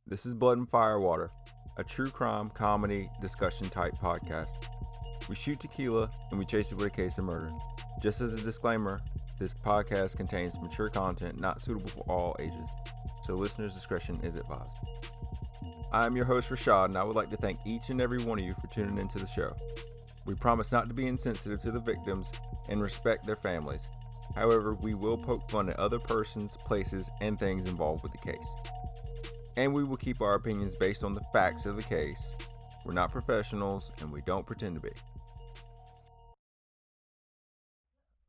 This is Blood and Firewater, a true crime comedy discussion type podcast. We shoot tequila and we chase it with a case of murder. Just as a disclaimer, this podcast contains mature content not suitable for all ages, so listeners' discretion is advised. I am your host Rashad, and I would like to thank each and every one of you for tuning into the show. We promise not to be insensitive to the victims and respect their families. However, we will poke fun at other persons, places, and things involved with the case. And we will keep our opinions based on the facts of the case. We're not professionals, and we don't pretend to be.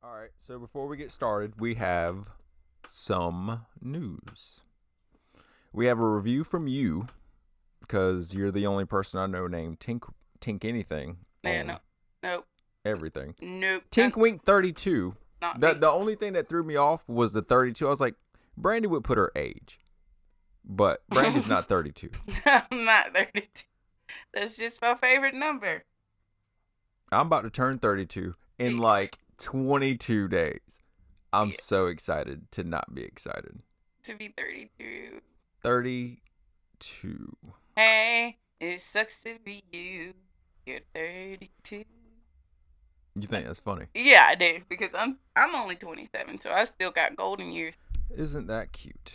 Alright, so before we get started, we have some news. We have a review from you, because you're the only person I know named Tink anything. Yeah, nope. Everything. Nope. Tink Wink 32. Not The only thing that threw me off was the 32. I was like, Brandy would put her age. But Brandy's not 32. I'm not 32. That's just my favorite number. I'm about to turn 32 in like 22 days. I'm so excited to not be excited. To be 32. 32. Hey, it sucks to be you. You're 32. You think that's funny? Yeah, I do. Because I'm only 27, so I still got golden years. Isn't that cute?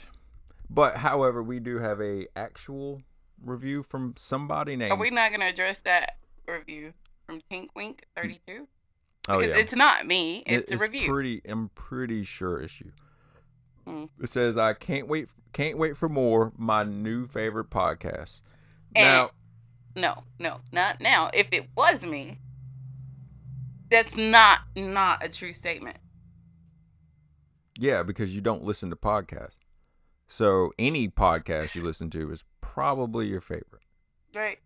But, however, we do have a actual review from somebody named... Are we not going to address that review from Tink Wink 32? Oh, because it's not me. It's a review. I'm pretty sure it's you. It says, I can't wait for more. My new favorite podcast. And no, not now. If it was me, that's not a true statement. Yeah, because you don't listen to podcasts. So any podcast you listen to is probably your favorite. Right.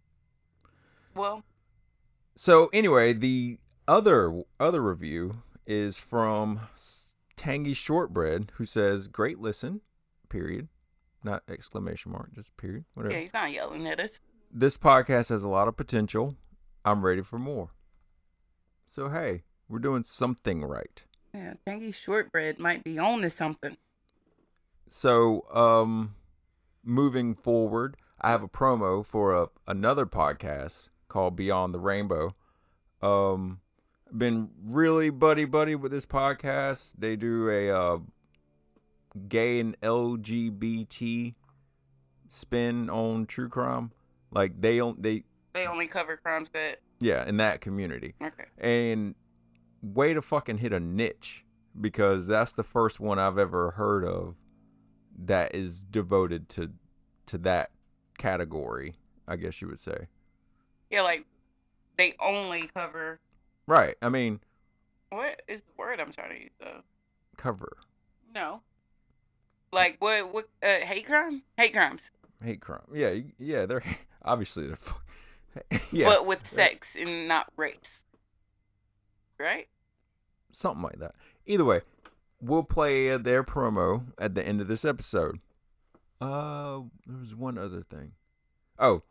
Well. So anyway, the other review is from Tangy Shortbread, who says, great listen, period. Not exclamation mark, just period. Whatever. Yeah, he's not yelling at us. This podcast has a lot of potential. I'm ready for more. So hey, we're doing something right. Yeah, Tangy Shortbread might be on to something. So, moving forward, I have a promo for another podcast called Beyond the Rainbow. Been really buddy with this podcast. They do a gay and LGBT spin on true crime. Like they only cover crimes that in that community. Okay. And way to fucking hit a niche, because that's the first one I've ever heard of that is devoted to that category, I guess you would say. Yeah, like they only cover. Right. I mean, what is the word I'm trying to use though? Cover. No. Like what hate crime? Hate crimes. Hate crime. Yeah, they're obviously they're yeah. But with sex and not race. Right? Something like that. Either way, we'll play their promo at the end of this episode. There was one other thing. Oh,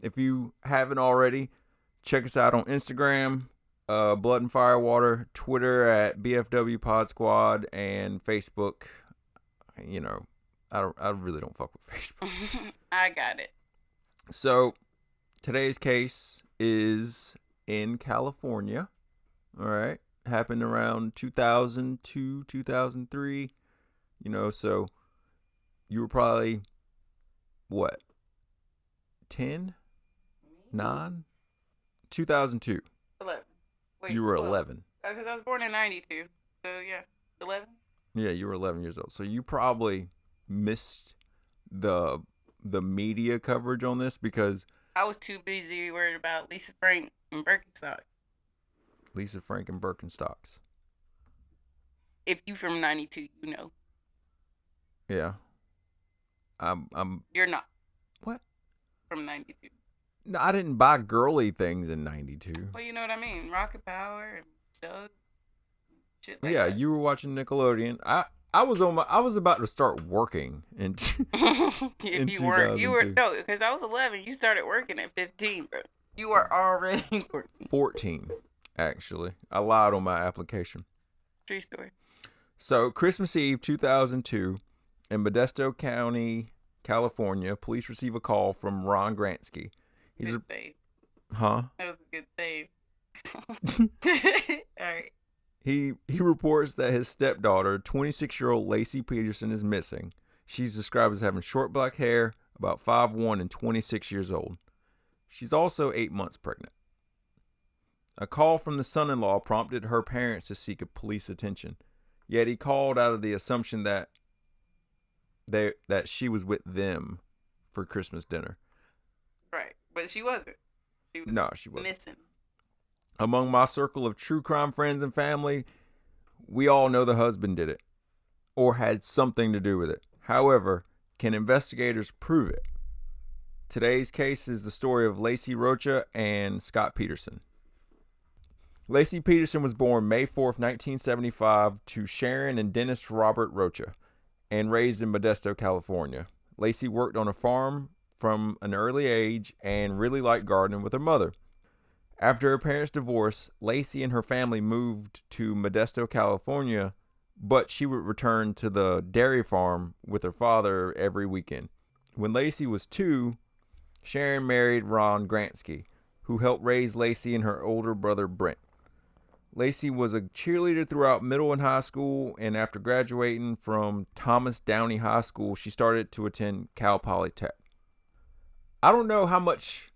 if you haven't already, check us out on Instagram, Blood and Firewater, Twitter at BFW Pod Squad, and Facebook. You know, I really don't fuck with Facebook. I got it. So, today's case is in California. All right. Happened around 2002, 2003. You know, so you were probably, what, 10? 9? 2002. 11. Wait, you were 11. Because I was born in 92. So, yeah, 11. Yeah, you were 11 years old. So you probably missed the media coverage on this because... I was too busy worried about Lisa Frank and Birkenstocks. Lisa Frank and Birkenstocks. If you from 92, you know. Yeah. I'm You're not. What? From 92. No, I didn't buy girly things in 92. Well, you know what I mean. Rocket Power and Doug. Shit like yeah, that. you were watching Nickelodeon. I was about to start working in If you weren't, you were no, because I was 11. You started working at 15, bro. You were already working. 14, actually. I lied on my application. True story. So, Christmas Eve 2002 in Modesto County, California, police receive a call from Ron Grantski. Good save. Huh? That was a good save. All right. He reports that his stepdaughter, 26-year-old Laci Peterson, is missing. She's described as having short black hair, about 5'1", and 26 years old. She's also 8 months pregnant. A call from the son-in-law prompted her parents to seek police attention. Yet he called out of the assumption that she was with them for Christmas dinner. Right, but she wasn't. She wasn't missing. Among my circle of true crime friends and family, we all know the husband did it or had something to do with it. However, can investigators prove it? Today's case is the story of Laci and Scott Peterson. Laci Peterson was born May 4th, 1975 to Sharon and Dennis Robert Rocha and raised in Modesto, California. Laci worked on a farm from an early age and really liked gardening with her mother. After her parents' divorce, Laci and her family moved to Modesto, California, but she would return to the dairy farm with her father every weekend. When Laci was 2, Sharon married Ron Grantski, who helped raise Laci and her older brother Brent. Laci was a cheerleader throughout middle and high school, and after graduating from Thomas Downey High School, she started to attend Cal Polytech. I don't know how much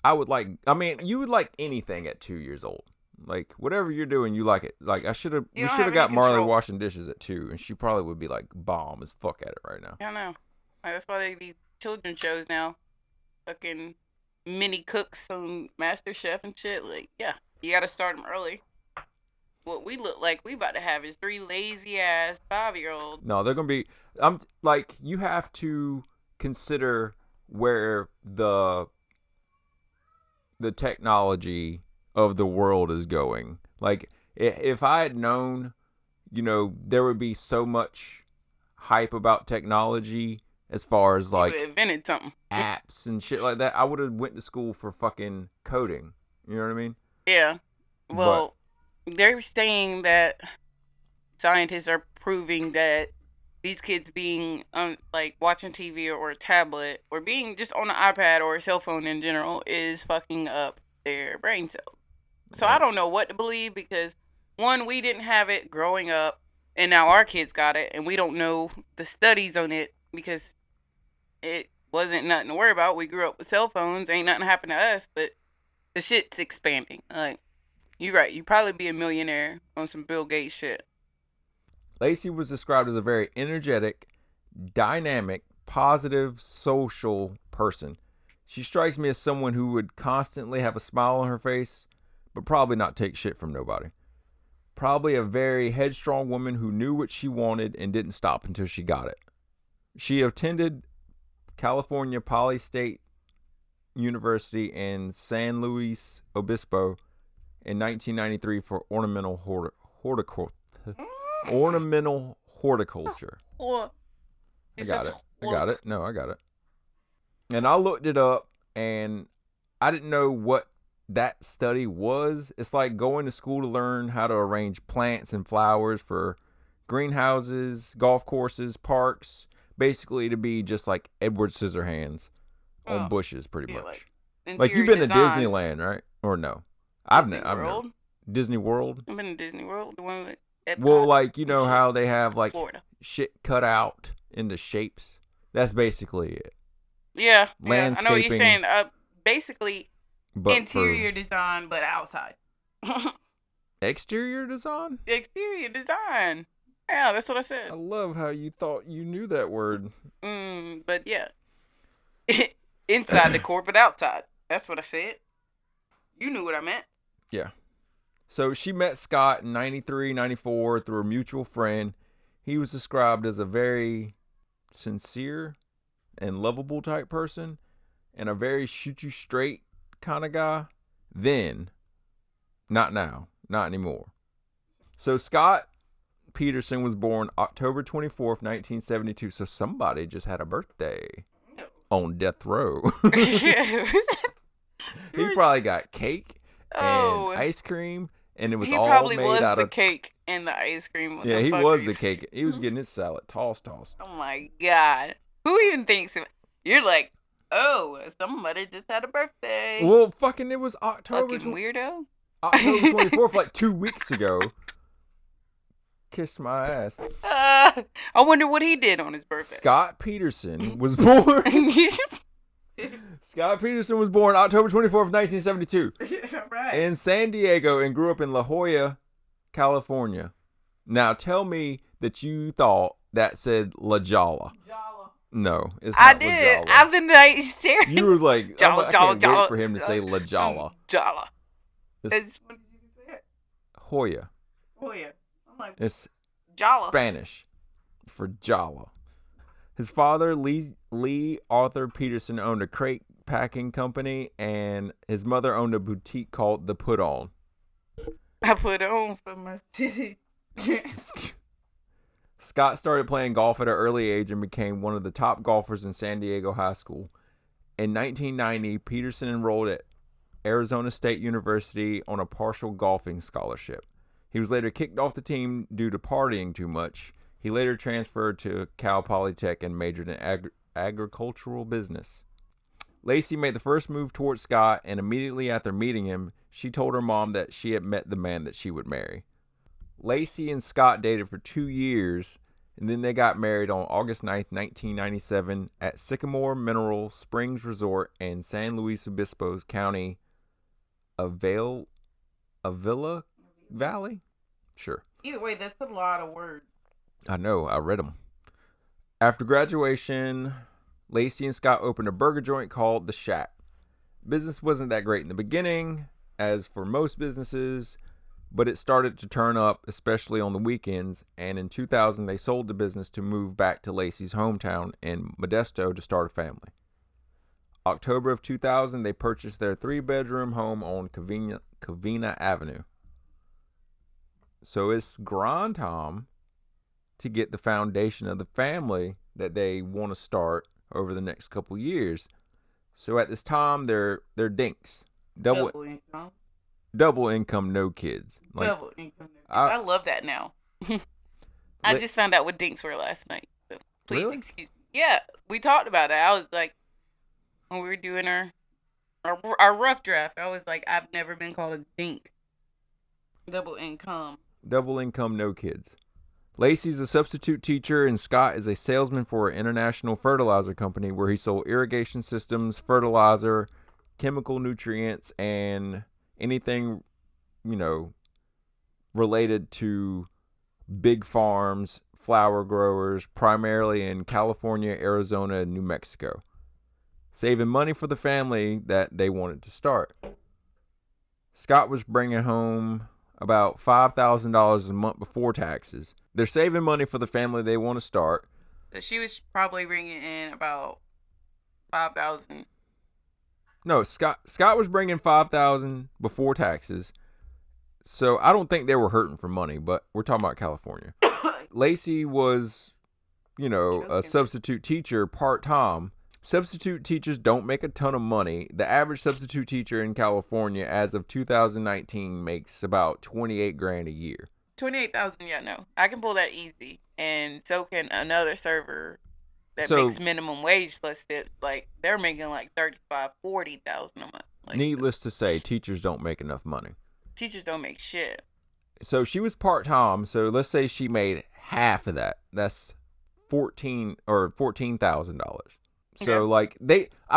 I would like. I mean, you would like anything at 2 years old. Like, whatever you're doing, you like it. Like, we should have got Marley washing dishes at 2, and she probably would be, like, bomb as fuck at it right now. I know. That's why they these children's shows now. Fucking mini cooks on MasterChef and shit. Like, yeah, you gotta start them early. What we look like we about to have is 3 lazy-ass 5-year-olds. No, they're going to be... you have to consider where the technology of the world is going. Like, if I had known, there would be so much hype about technology as far as, like, invented something. Apps and shit like that, I would have went to school for fucking coding. You know what I mean? Yeah. Well, they're saying that scientists are proving that these kids being like watching TV or a tablet or being just on an iPad or a cell phone in general is fucking up their brain cells. So I don't know what to believe because, one, we didn't have it growing up and now our kids got it and we don't know the studies on it because it wasn't nothing to worry about. We grew up with cell phones. Ain't nothing happened to us, but the shit's expanding. Like, you're right. You probably be a millionaire on some Bill Gates shit. Laci was described as a very energetic, dynamic, positive, social person. She strikes me as someone who would constantly have a smile on her face, but probably not take shit from nobody. Probably a very headstrong woman who knew what she wanted and didn't stop until she got it. She attended California Poly State University in San Luis Obispo in 1993 for ornamental horticulture. I got it. No, I got it. And I looked it up, and I didn't know what that study was. It's like going to school to learn how to arrange plants and flowers for greenhouses, golf courses, parks. Basically, to be just like Edward Scissorhands on bushes, pretty much. Like you've been to Disneyland, right? Or no? I've never. Disney World. I've been to Disney World. The one with Epcot. Well, like, how they have like Florida. Shit cut out into shapes. That's basically it. Yeah, landscaping. I know what you're saying. Basically, interior design, but outside. Exterior design? Exterior design. Yeah, that's what I said. I love how you thought you knew that word. But yeah. Inside the court, but outside. That's what I said. You knew what I meant. Yeah. So she met Scott in 93, 94 through a mutual friend. He was described as a very sincere and lovable type person and a very shoot you straight kind of guy. Then, not now, not anymore. So Scott Peterson was born October 24th, 1972. So somebody just had a birthday on death row. He probably got cake and ice cream, and it was all made out of... He probably was the cake and the ice cream. Yeah, he was the cake. He was getting his salad tossed. Oh my God. Who even thinks of... You're like, oh, somebody just had a birthday. Well, fucking, it was October. Fucking weirdo. October 24th, like 2 weeks ago. Kiss my ass. I wonder what he did on his birthday. Scott Peterson was born. Scott Peterson was born October 24th, 1972. Right. In San Diego and grew up in La Jolla, California. Now tell me that you thought that said La Jolla. No, it's not I did. La Jolla. I've been like staring. You were like, Jolla, I Jolla, can't Jolla. wait for him to say La Jolla. Jolla. What did you say it? Hoya. I'm like, It's Jolla. Spanish for Jolla. His father, Lee Arthur Peterson, owned a crate packing company, and his mother owned a boutique called The Put On. I put on for my city. Scott started playing golf at an early age and became one of the top golfers in San Diego High School. In 1990, Peterson enrolled at Arizona State University on a partial golfing scholarship. He was later kicked off the team due to partying too much. He later transferred to Cal Polytech and majored in agricultural business. Laci made the first move towards Scott, and immediately after meeting him, she told her mom that she had met the man that she would marry. Laci and Scott dated for 2 years, and then they got married on August 9th, 1997 at Sycamore Mineral Springs Resort in San Luis Obispo County, Avila Valley? Sure. Either way, that's a lot of words. I know, I read them. After graduation, Laci and Scott opened a burger joint called The Shack. Business wasn't that great in the beginning, as for most businesses, but it started to turn up, especially on the weekends, and in 2000 they sold the business to move back to Laci's hometown in Modesto to start a family. October of 2000, they purchased their 3-bedroom home on Covina Avenue. So it's grind time to get the foundation of the family that they want to start over the next couple years. So at this time, they're dinks. Double income, no kids. Double income, no kids. I love that now. I just found out what dinks were last night. So please excuse me. Yeah, we talked about it. I was like, when we were doing our rough draft, I was like, I've never been called a dink. Double income, no kids. Laci's a substitute teacher, and Scott is a salesman for an international fertilizer company where he sold irrigation systems, fertilizer, chemical nutrients, and anything, related to big farms, flower growers, primarily in California, Arizona, and New Mexico, saving money for the family that they wanted to start. Scott was bringing home about $5,000 a month before taxes. They're saving money for the family they want to start. So she was probably bringing in about $5,000. No, Scott was bringing $5,000 before taxes. So I don't think they were hurting for money, but we're talking about California. Laci was, a substitute teacher part-time. Substitute teachers don't make a ton of money. The average substitute teacher in California as of 2019 makes about $28,000 a year. 28,000, yeah, no. I can pull that easy. And so can another server that makes minimum wage plus tips. Like, they're making like $35,000, $40,000 a month. Like, needless to say, teachers don't make enough money. Teachers don't make shit. So she was part-time, so let's say she made half of that. That's $14,000. So I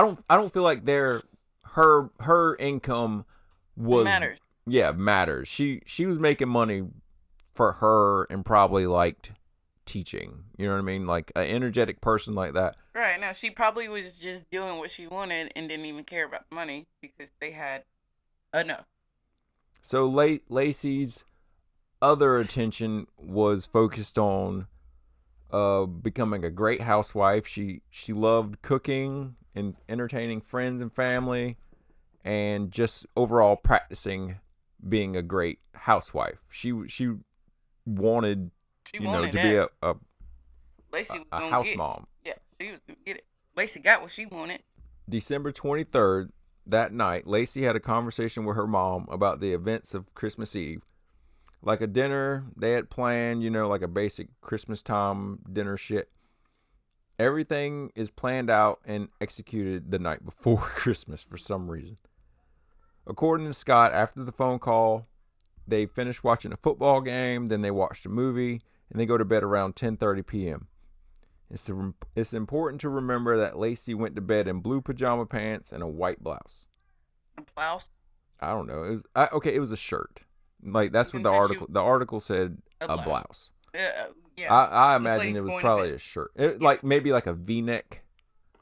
don't feel like her income was matters. Yeah, matters. She was making money for her and probably liked teaching. You know what I mean? Like an energetic person like that. Right. Now she probably was just doing what she wanted and didn't even care about the money because they had enough. So Laci's other attention was focused on becoming a great housewife. She loved cooking and entertaining friends and family, and just overall practicing being a great housewife. She wanted to be a house mom. Yeah, she was gonna get it. Laci got what she wanted. December 23rd, that night, Laci had a conversation with her mom about the events of Christmas Eve. Like a dinner they had planned, like a basic Christmas time dinner shit. Everything is planned out and executed the night before Christmas for some reason. According to Scott, after the phone call, they finished watching a football game, then they watched a movie, and they go to bed around 10:30 p.m. It's important to remember that Laci went to bed in blue pajama pants and a white blouse. A blouse? I don't know. It was a shirt. Like, that's what the article said, a blouse. Yeah. I imagine it was probably a shirt. Like, maybe like a V-neck.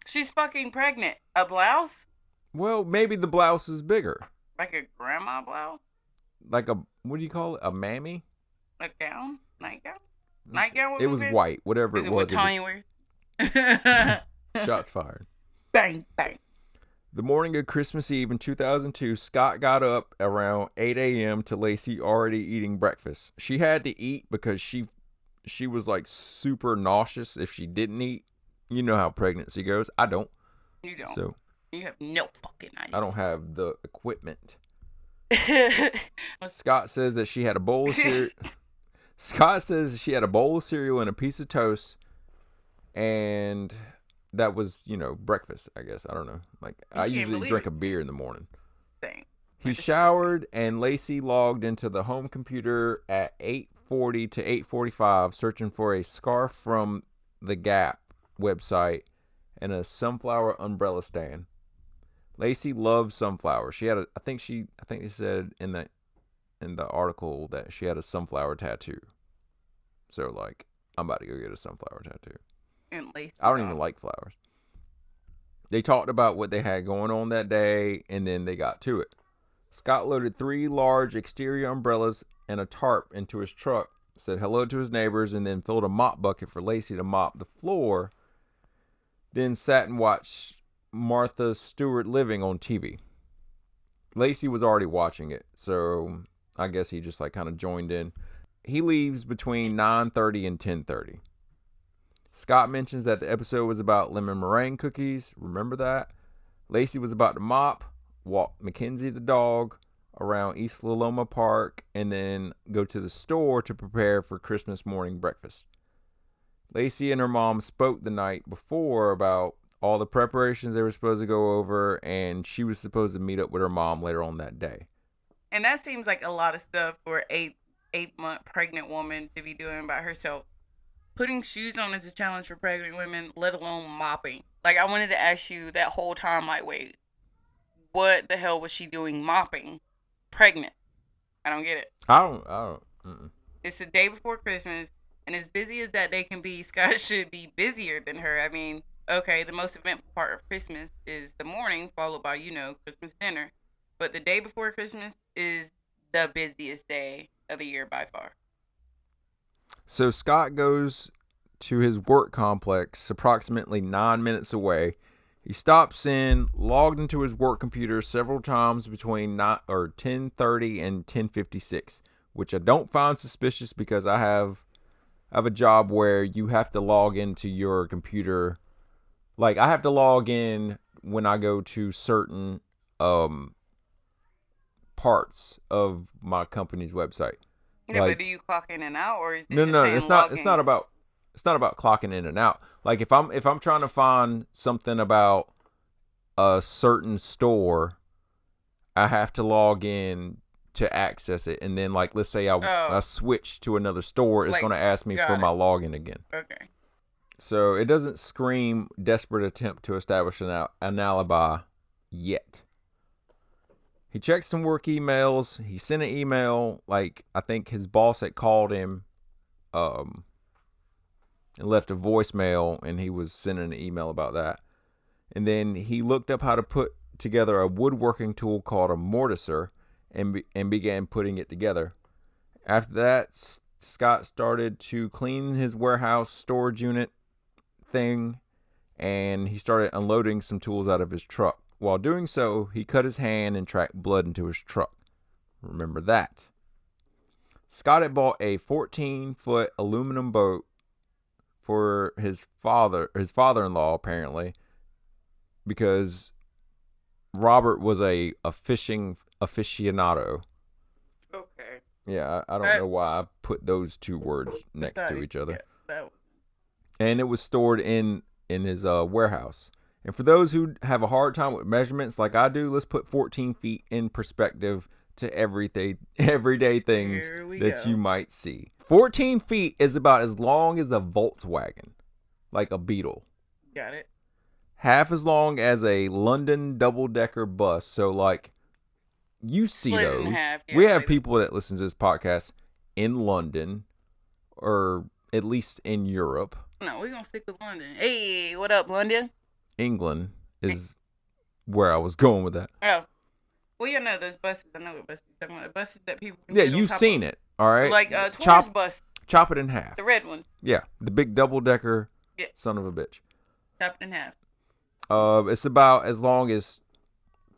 She's fucking pregnant. A blouse? Well, maybe the blouse is bigger. Like a grandma blouse? Like a, what do you call it? A mammy? A gown? Nightgown? Nightgown? It was white, whatever it was. Is it what Tanya wears? Shots fired. Bang, bang. The morning of Christmas Eve in 2002, Scott got up around 8 a.m. to Laci already eating breakfast. She had to eat because she was like super nauseous if she didn't eat. You know how pregnancy goes. I don't. You don't. So you have no fucking idea. I don't have the equipment. Scott says that she had a bowl of cereal. Scott says she had a bowl of cereal and a piece of toast, and that was, breakfast, I guess. I don't know. Like, I usually drink a beer in the morning. Same. He showered, and Laci logged into the home computer at 8:40 to 8:45, searching for a scarf from the Gap website and a sunflower umbrella stand. Laci loves sunflowers. She had I think they said in the article that she had a sunflower tattoo. So, like, I'm about to go get a sunflower tattoo. And Laci, I don't even like flowers. They talked about what they had going on that day, and then they got to it. Scott loaded 3 large exterior umbrellas and a tarp into his truck, said hello to his neighbors, and then filled a mop bucket for Laci to mop the floor, then sat and watched Martha Stewart Living on TV. Laci was already watching it, so I guess he just like kind of joined in. He leaves between 9:30 and 10:30. Scott mentions that the episode was about lemon meringue cookies. Remember that? Laci was about to mop, walk Mackenzie the dog around East Loma Park, and then go to the store to prepare for Christmas morning breakfast. Laci and her mom spoke the night before about all the preparations they were supposed to go over, and she was supposed to meet up with her mom later on that day. And that seems like a lot of stuff for an 8-month pregnant woman to be doing by herself. Putting shoes on is a challenge for pregnant women, let alone mopping. Like, I wanted to ask you that whole time, like, wait, what the hell was she doing mopping? Pregnant. I don't get it. I don't. It's the day before Christmas, and as busy as that day can be, Scott should be busier than her. I mean, okay, the most eventful part of Christmas is the morning, followed by, Christmas dinner. But the day before Christmas is the busiest day of the year by far. So Scott goes to his work complex approximately 9 minutes away. He stops in, logged into his work computer several times between 10:30 and 10:56, which I don't find suspicious because I have a job where you have to log into your computer. Like, I have to log in when I go to certain parts of my company's website. Yeah, like, but do you clock in and out, or is it no? just saying It's not about clocking in and out. Like, if I'm trying to find something about a certain store, I have to log in to access it, and then, like, let's say I switch to another store, it's going to ask me for my login again. Okay. So it doesn't scream desperate attempt to establish an alibi yet. He checked some work emails. He sent an email, like, I think his boss had called him and left a voicemail, and he was sending an email about that. And then he looked up how to put together a woodworking tool called a mortiser and began putting it together. After that, Scott started to clean his warehouse storage unit thing, and he started unloading some tools out of his truck. While doing so, he cut his hand and tracked blood into his truck. Remember that. Scott had bought a 14-foot aluminum boat for his father-in-law, apparently, because Robert was a fishing aficionado. Okay. Yeah, I don't know why I put those two words next to each other. Yeah, and it was stored in in his warehouse. And for those who have a hard time with measurements like I do, let's put 14 feet in perspective to everyday things that you might see. 14 feet is about as long as a Volkswagen, like a Beetle. Got it. Half as long as a London double-decker bus. So, like, you see Split those. in half, yeah, we have people that listen to this podcast in London, or at least in Europe. No, we're going to stick with London. Hey, what up, London? England is where I was going with that. Oh. Well, you know those buses. I know what buses you're talking about. The buses that people can Yeah, get on you've top seen of. it, all right? Like a tourist bus. Chop it in half. The red one. Yeah, the big double-decker Yeah. son of a bitch. Chop it in half. It's about as long as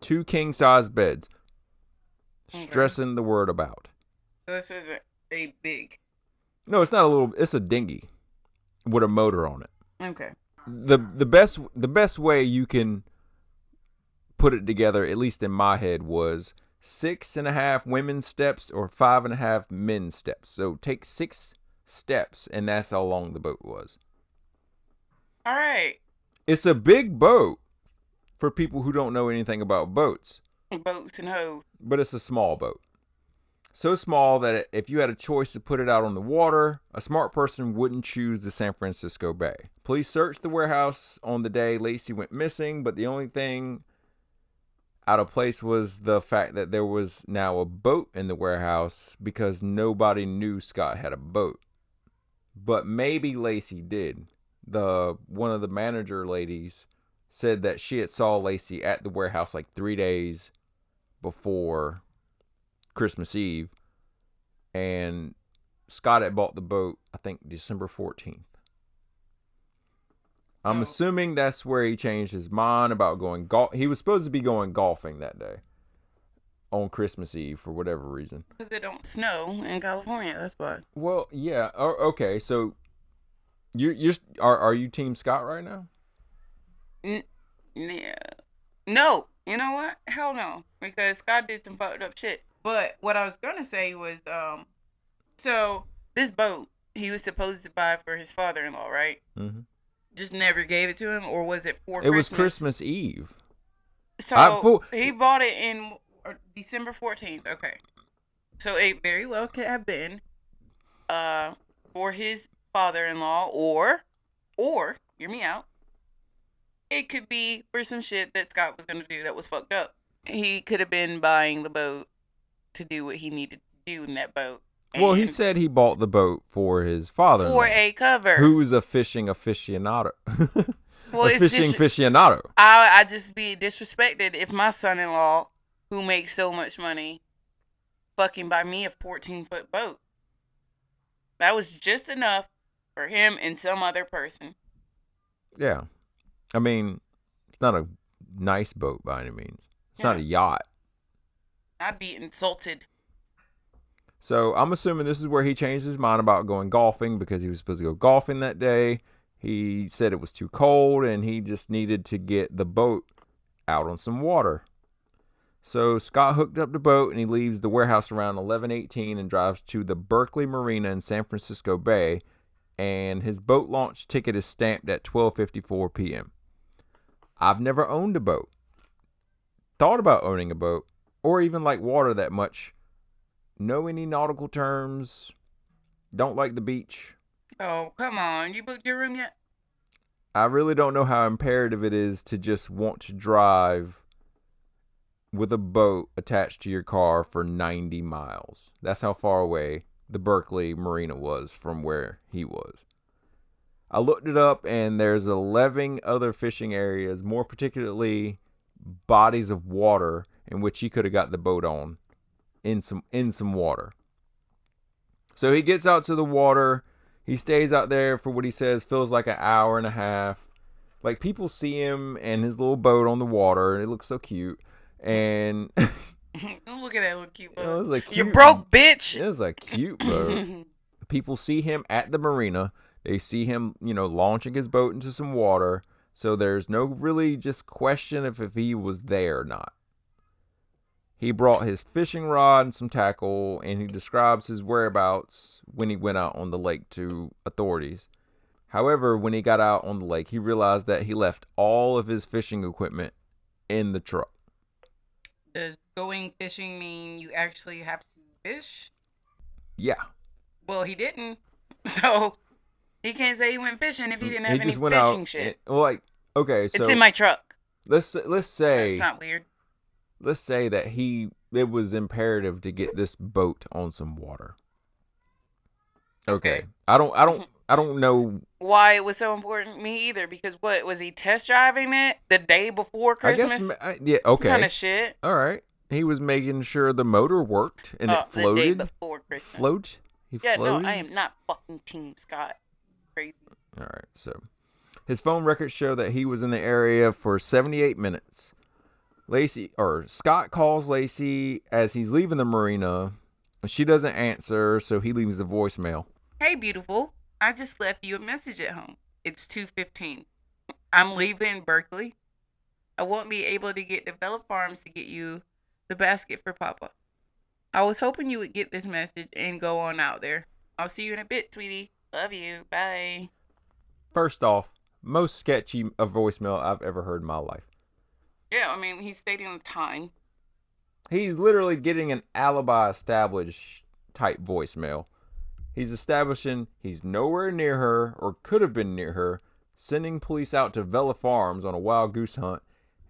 2 king-size beds. Okay. Stressing the word about. So this isn't a big. No, it's not a little. It's a dinghy with a motor on it. Okay. The best way you can put it together, at least in my head, was 6.5 women's steps or 5.5 men's steps. So take 6 steps, and that's how long the boat was. All right. It's a big boat for people who don't know anything about boats. Boats and hoes. But it's a small boat. So small that if you had a choice to put it out on the water, a smart person wouldn't choose the San Francisco Bay. Police searched the warehouse on the day Laci went missing, but the only thing out of place was the fact that there was now a boat in the warehouse because nobody knew Scott had a boat. But maybe Laci did. One of the manager ladies said that she had saw Laci at the warehouse like 3 days before Christmas Eve, and Scott had bought the boat, I think, December 14th. I'm assuming that's where he changed his mind about going golf. He was supposed to be going golfing that day on Christmas Eve for whatever reason. Because it don't snow in California, that's why. Well, yeah. Okay, so are you Team Scott right now? Yeah. No. You know what? Hell no. Because Scott did some fucked up shit. But what I was going to say was, so this boat he was supposed to buy for his father-in-law, right? Mm-hmm. Just never gave it to him, or was it for Christmas? It was Christmas Eve. So he bought it in December 14th. Okay. So it very well could have been for his father-in-law, or hear me out, it could be for some shit that Scott was going to do that was fucked up. He could have been buying the boat to do what he needed to do in that boat. Well, he said he bought the boat for his father-in-law. For a cover. Who's a fishing aficionado. Well, a fishing aficionado. I just be disrespected if my son-in-law, who makes so much money, fucking buy me a 14-foot boat. That was just enough for him and some other person. Yeah. I mean, it's not a nice boat by any means. It's not a yacht. I'd be insulted. So I'm assuming this is where he changed his mind about going golfing because he was supposed to go golfing that day. He said it was too cold and he just needed to get the boat out on some water. So Scott hooked up the boat and he leaves the warehouse around 11:18 and drives to the Berkeley Marina in San Francisco Bay. And his boat launch ticket is stamped at 12:54 p.m. I've never owned a boat. Thought about owning a boat or even like water that much. Know any nautical terms? Don't like the beach. Oh, come on. You booked your room yet? I really don't know how imperative it is to just want to drive with a boat attached to your car for 90 miles. That's how far away the Berkeley Marina was from where he was. I looked it up and there's 11 other fishing areas, more particularly bodies of water in which he could have got the boat on. In some water. So he gets out to the water. He stays out there for what he says feels like an hour and a half. Like people see him and his little boat on the water, and it looks so cute. And look at that little cute boat. It was a cute, you broke, bitch. It was a cute boat. People see him at the marina. They see him, launching his boat into some water. So there's no really just question if he was there or not. He brought his fishing rod and some tackle, and he describes his whereabouts when he went out on the lake to authorities. However, when he got out on the lake, he realized that he left all of his fishing equipment in the truck. Does going fishing mean you actually have to fish? Yeah. Well, he didn't. So he can't say he went fishing if he didn't have He any just went fishing out shit. Okay, so it's in my truck. Let's say that's not weird. Let's say that it was imperative to get this boat on some water. Okay. I don't know why it was so important. Me either, because what was he test driving it the day before Christmas? I guess okay. What kind of shit. All right. He was making sure the motor worked and it floated. The day before Christmas. Floated? No, I am not fucking Team Scott. Crazy. All right. So his phone records show that he was in the area for 78 minutes. Scott calls Laci as he's leaving the marina. She doesn't answer, so he leaves the voicemail. Hey, beautiful. I just left you a message at home. It's 2:15. I'm leaving Berkeley. I won't be able to get to Bella Farms to get you the basket for Papa. I was hoping you would get this message and go on out there. I'll see you in a bit, sweetie. Love you. Bye. First off, most sketchy a voicemail I've ever heard in my life. Yeah, I mean, he's stating the time. He's literally getting an alibi established type voicemail. He's establishing he's nowhere near her or could have been near her, sending police out to Vella Farms on a wild goose hunt,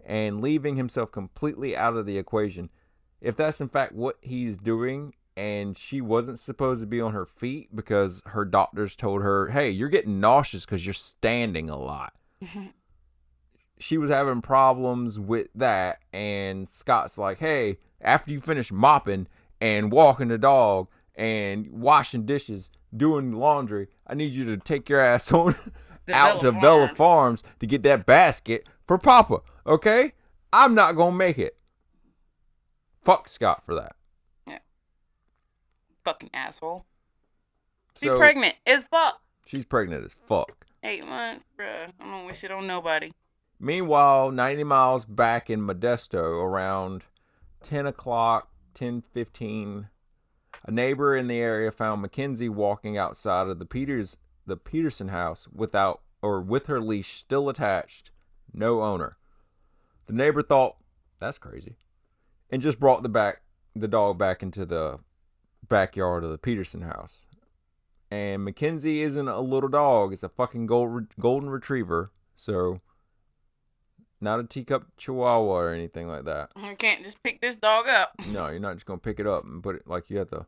and leaving himself completely out of the equation. If that's in fact what he's doing, and she wasn't supposed to be on her feet because her doctors told her, hey, you're getting nauseous because you're standing a lot. She was having problems with that, and Scott's like, hey, after you finish mopping and walking the dog and washing dishes, doing laundry, I need you to take your ass on out to Vella Farms to get that basket for Papa, okay? I'm not gonna make it. Fuck Scott for that. Yeah. Fucking asshole. She's pregnant as fuck. She's pregnant as fuck. 8 months, bruh. I don't wish it on nobody. Meanwhile, 90 miles back in Modesto, around 10 o'clock, 10:15, a neighbor in the area found Mackenzie walking outside of the Peterson house with her leash still attached, no owner. The neighbor thought, that's crazy, and just brought the dog back into the backyard of the Peterson house. And Mackenzie isn't a little dog; it's a fucking golden retriever, so not a teacup chihuahua or anything like that. You can't just pick this dog up. No, you're not just gonna pick it up and put it like you have to.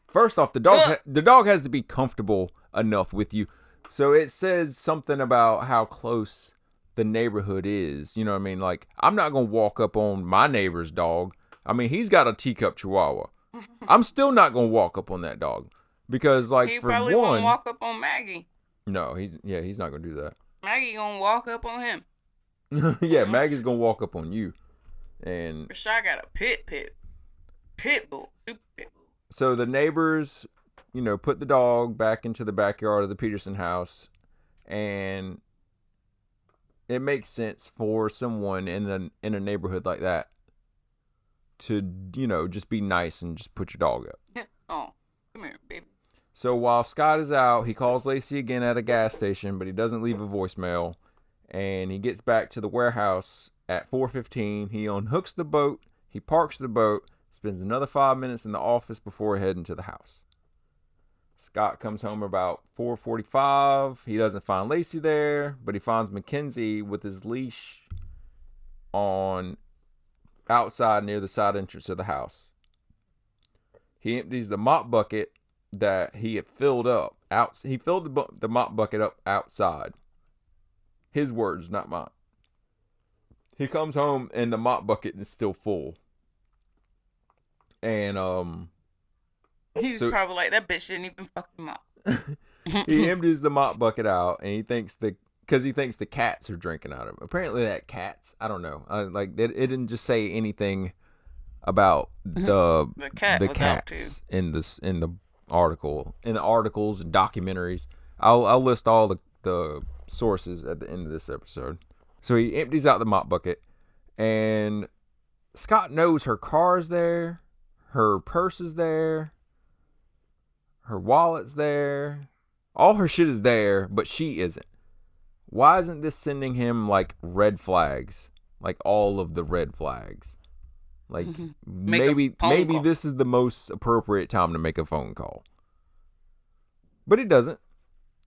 First off, the dog has to be comfortable enough with you. So it says something about how close the neighborhood is. You know what I mean? Like, I'm not gonna walk up on my neighbor's dog. I mean, he's got a teacup chihuahua. I'm still not gonna walk up on that dog because, like, he for probably one, won't walk up on Maggie. No, he's not gonna do that. Maggie gonna walk up on him. Yeah, Maggie's gonna walk up on you, and Rashad got a pit bull, super pit bull. So the neighbors, put the dog back into the backyard of the Peterson house, and it makes sense for someone in a neighborhood like that to, just be nice and just put your dog up. Oh, come here, baby. So while Scott is out, he calls Laci again at a gas station, but he doesn't leave a voicemail. And he gets back to the warehouse at 4:15. He unhooks the boat. He parks the boat. Spends another 5 minutes in the office before heading to the house. Scott comes home about 4:45. He doesn't find Laci there, but he finds Mackenzie with his leash on outside near the side entrance of the house. He empties the mop bucket that he had filled up. He filled the mop bucket up outside. His words, not mine. He comes home and the mop bucket is still full. And he's probably like, that bitch didn't even fucking mop. He empties the mop bucket out, and he thinks the cats are drinking out of it. Apparently that cats, I don't know. It didn't just say anything about the cats in the article, in the articles and documentaries. I'll list all the sources at the end of this episode. So he empties out the mop bucket, and Scott knows her car's there, her purse is there, her wallet's there, All her shit is there, but she isn't. Why isn't this sending him like red flags? Like all of the red flags. Like maybe this is the most appropriate time to make a phone call. But he doesn't.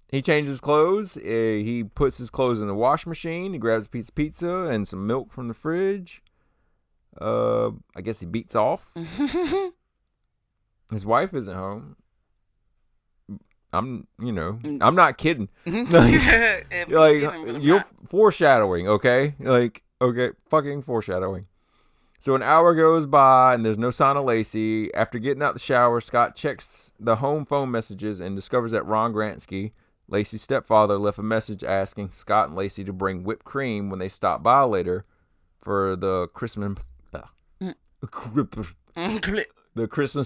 He changes clothes. He puts his clothes in the wash machine. He grabs a piece of pizza and some milk from the fridge. I guess he beats off. His wife isn't home. I'm not kidding. You're foreshadowing, okay? Fucking foreshadowing. So an hour goes by and there's no sign of Laci. After getting out the shower, Scott checks the home phone messages and discovers that Ron Grantski, Laci's stepfather, left a message asking Scott and Laci to bring whipped cream when they stop by later for the Christmas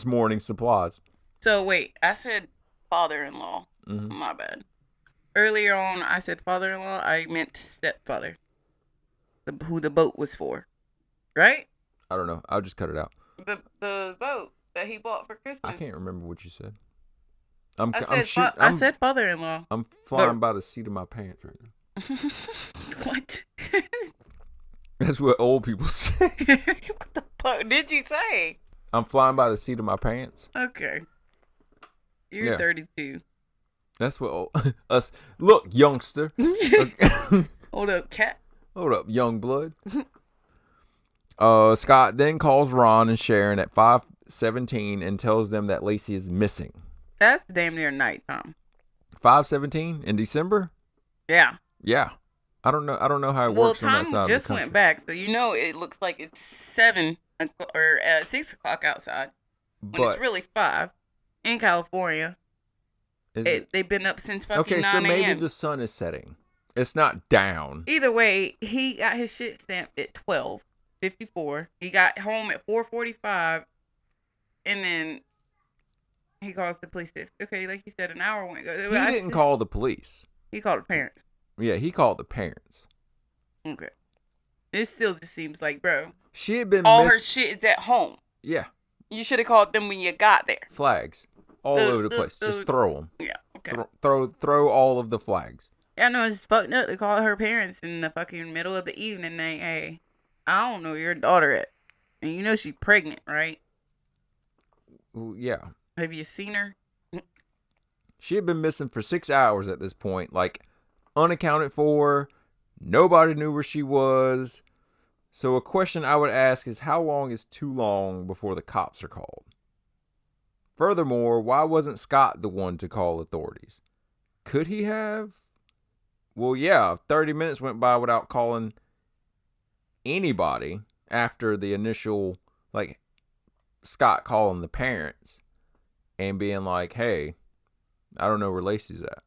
morning supplies. So wait, I said father-in-law. My bad. Earlier on, I said father-in-law. I meant stepfather. Who the boat was for, right? I don't know. I'll just cut it out. The boat that he bought for Christmas. I can't remember what you said. I said father-in-law. I'm flying by the seat of my pants right now. What? That's what old people say. What the fuck did you say? I'm flying by the seat of my pants. Okay. You're 32. That's what us. Look, youngster. Hold up, cat. Hold up, young blood. Scott then calls Ron and Sharon at 5:17 and tells them that Laci is missing. That's damn near nighttime. 5:17 in December? Yeah. Yeah. I don't know how it works on that side of the country. Well, time just went back, so it looks like it's 7 or 6 o'clock outside, when it's really 5 in California. They've been up since fucking 9 a.m. Okay, so maybe the sun is setting. It's not down. Either way, he got his shit stamped at 12:54. He got home at 4:45, and then he calls the police. Okay, like you said, an hour went. He didn't call the police. He called the parents. Yeah, he called the parents. Okay. It still just seems like, bro. She had been all her shit is at home. Yeah. You should have called them when you got there. Flags all over the place. Just throw them. Yeah. Okay. Throw all of the flags. Yeah, no, it's fucked up to call her parents in the fucking middle of the evening. Hey, I don't know where your daughter at, and you know she's pregnant, right? Yeah. Have you seen her? She had been missing for 6 hours at this point, like unaccounted for. Nobody knew where she was. So a question I would ask is, how long is too long before the cops are called? Furthermore, why wasn't Scott the one to call authorities? Could he have? Well, yeah, 30 minutes went by without calling anybody after the initial, like, Scott calling the parents and being like, hey, I don't know where Laci's at.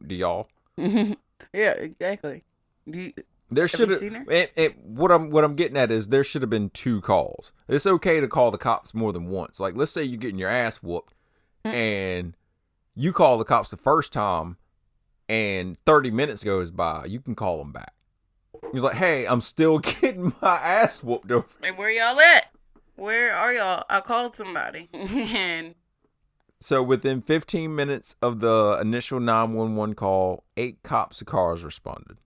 Do y'all? Yeah, exactly. There should have. What I'm getting at is there should have been 2 calls. It's okay to call the cops more than once. Like, let's say you're getting your ass whooped, and you call the cops the first time, and 30 minutes goes by. You can call them back. He's like, "Hey, I'm still getting my ass whooped over." Hey, where y'all at? Where are y'all? I called somebody. And so within 15 minutes of the initial 911 call, 8 cops and cars responded.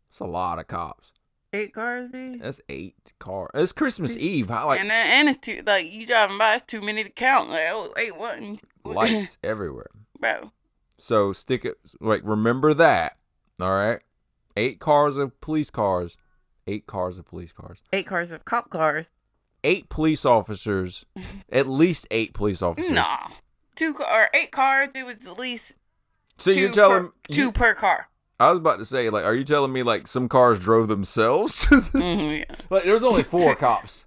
That's a lot of cops. 8 cars, B? That's 8 cars. It's Christmas Eve. And it's too, like, you driving by, it's too many to count. Like, oh, 8 what? Lights everywhere. Bro. So stick it, like, remember that. All right? 8 cars of police cars. 8 cars of police cars. 8 cars of cop cars. 8 police officers. At least 8 police officers. Nah. 8 cars, it was at least so you're telling 2 per car. I was about to say, like, are you telling me, like, some cars drove themselves? Yeah. Like, there was only 4 cops.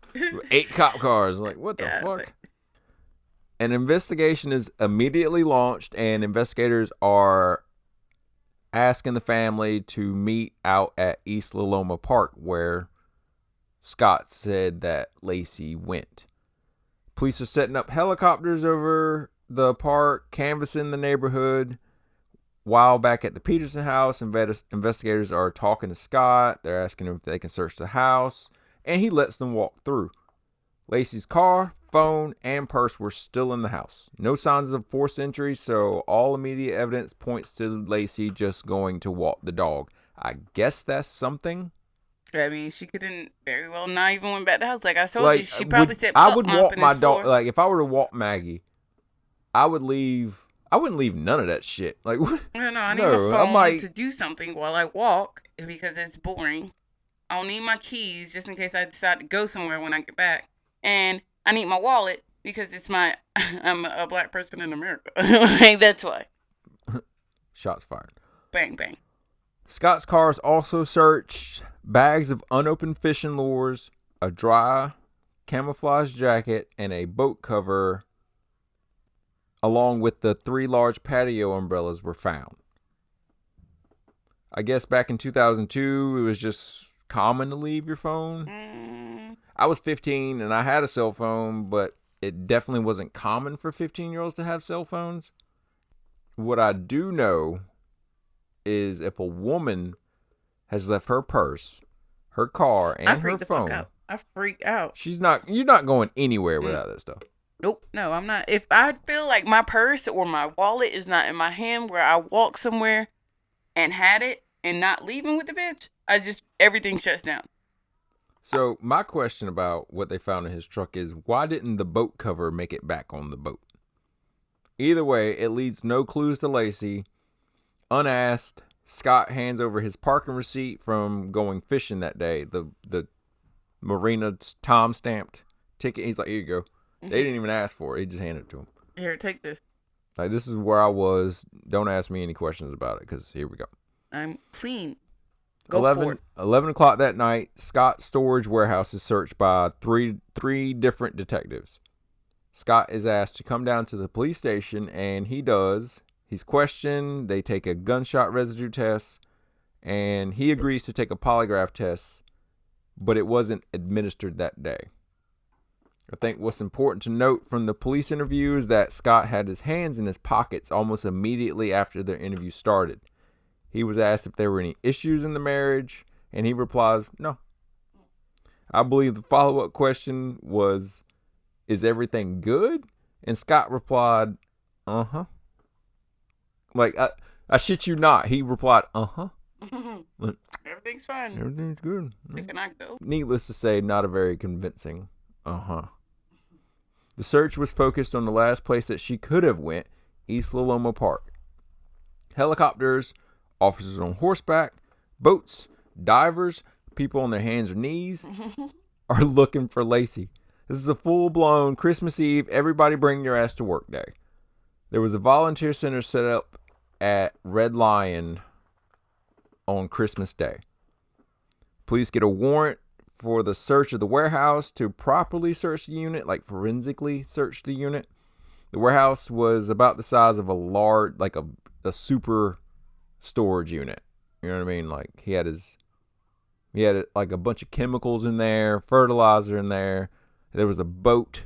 8 cop cars. Like, what the fuck? An investigation is immediately launched, and investigators are asking the family to meet out at East Liloma Park, where Scott said that Laci went. Police are setting up helicopters over the park, canvassing the neighborhood. While back at the Peterson house, investigators are talking to Scott. They're asking him if they can search the house, and he lets them walk through. Laci's car phone and purse were still in the house. No signs of forced entry, so all immediate evidence points to Laci just going to walk the dog. I guess that's something. I mean, she couldn't very well not even went back to the house. Like I told you, she probably said, I would walk my dog. Like, if I were to walk Maggie, I wouldn't leave none of that shit. Like, what? No, I need my phone to do something while I walk because it's boring. I'll need my keys just in case I decide to go somewhere when I get back. And I need my wallet because I'm a black person in America. Like, that's why. Shots fired. Bang, bang. Scott's cars also searched bags of unopened fishing lures, a dry camouflage jacket, and a boat cover, along with the 3 large patio umbrellas were found. I guess back in 2002, it was just common to leave your phone. I was 15 and I had a cell phone, but it definitely wasn't common for 15-year-olds to have cell phones. What I do know is if a woman has left her purse, her car, and her phone, I freak out. You're not going anywhere without that stuff. Nope, no, I'm not. If I feel like my purse or my wallet is not in my hand where I walk somewhere and had it and not leaving with the bitch, everything shuts down. So my question about what they found in his truck is, why didn't the boat cover make it back on the boat? Either way, it leads no clues to Laci. Unasked, Scott hands over his parking receipt from going fishing that day. The marina time-stamped ticket. He's like, here you go. They didn't even ask for it. He just handed it to him. Here, take this. Like, this is where I was. Don't ask me any questions about it, because here we go. I'm clean. 11 o'clock that night, Scott's storage warehouse is searched by three different detectives. Scott is asked to come down to the police station, and he does. He's questioned. They take a gunshot residue test, and he agrees to take a polygraph test, but it wasn't administered that day. I think what's important to note from the police interview is that Scott had his hands in his pockets almost immediately after the interview started. He was asked if there were any issues in the marriage, and he replies, no. I believe the follow-up question was, is everything good? And Scott replied, uh-huh. Like, I shit you not. He replied, uh-huh. Everything's fine. Everything's good. Can I go? Needless to say, not a very convincing uh-huh. The search was focused on the last place that she could have went, East Loma Park. Helicopters, officers on horseback, boats, divers, people on their hands or knees are looking for Laci. This is a full-blown Christmas Eve, everybody bring your ass to work day. There was a volunteer center set up at Red Lion on Christmas Day. Police get a warrant for the search of the warehouse to properly search the unit, like forensically search the unit. The warehouse was about the size of a large, like a super storage unit. You know what I mean? Like he had like a bunch of chemicals in there, fertilizer in there. There was a boat.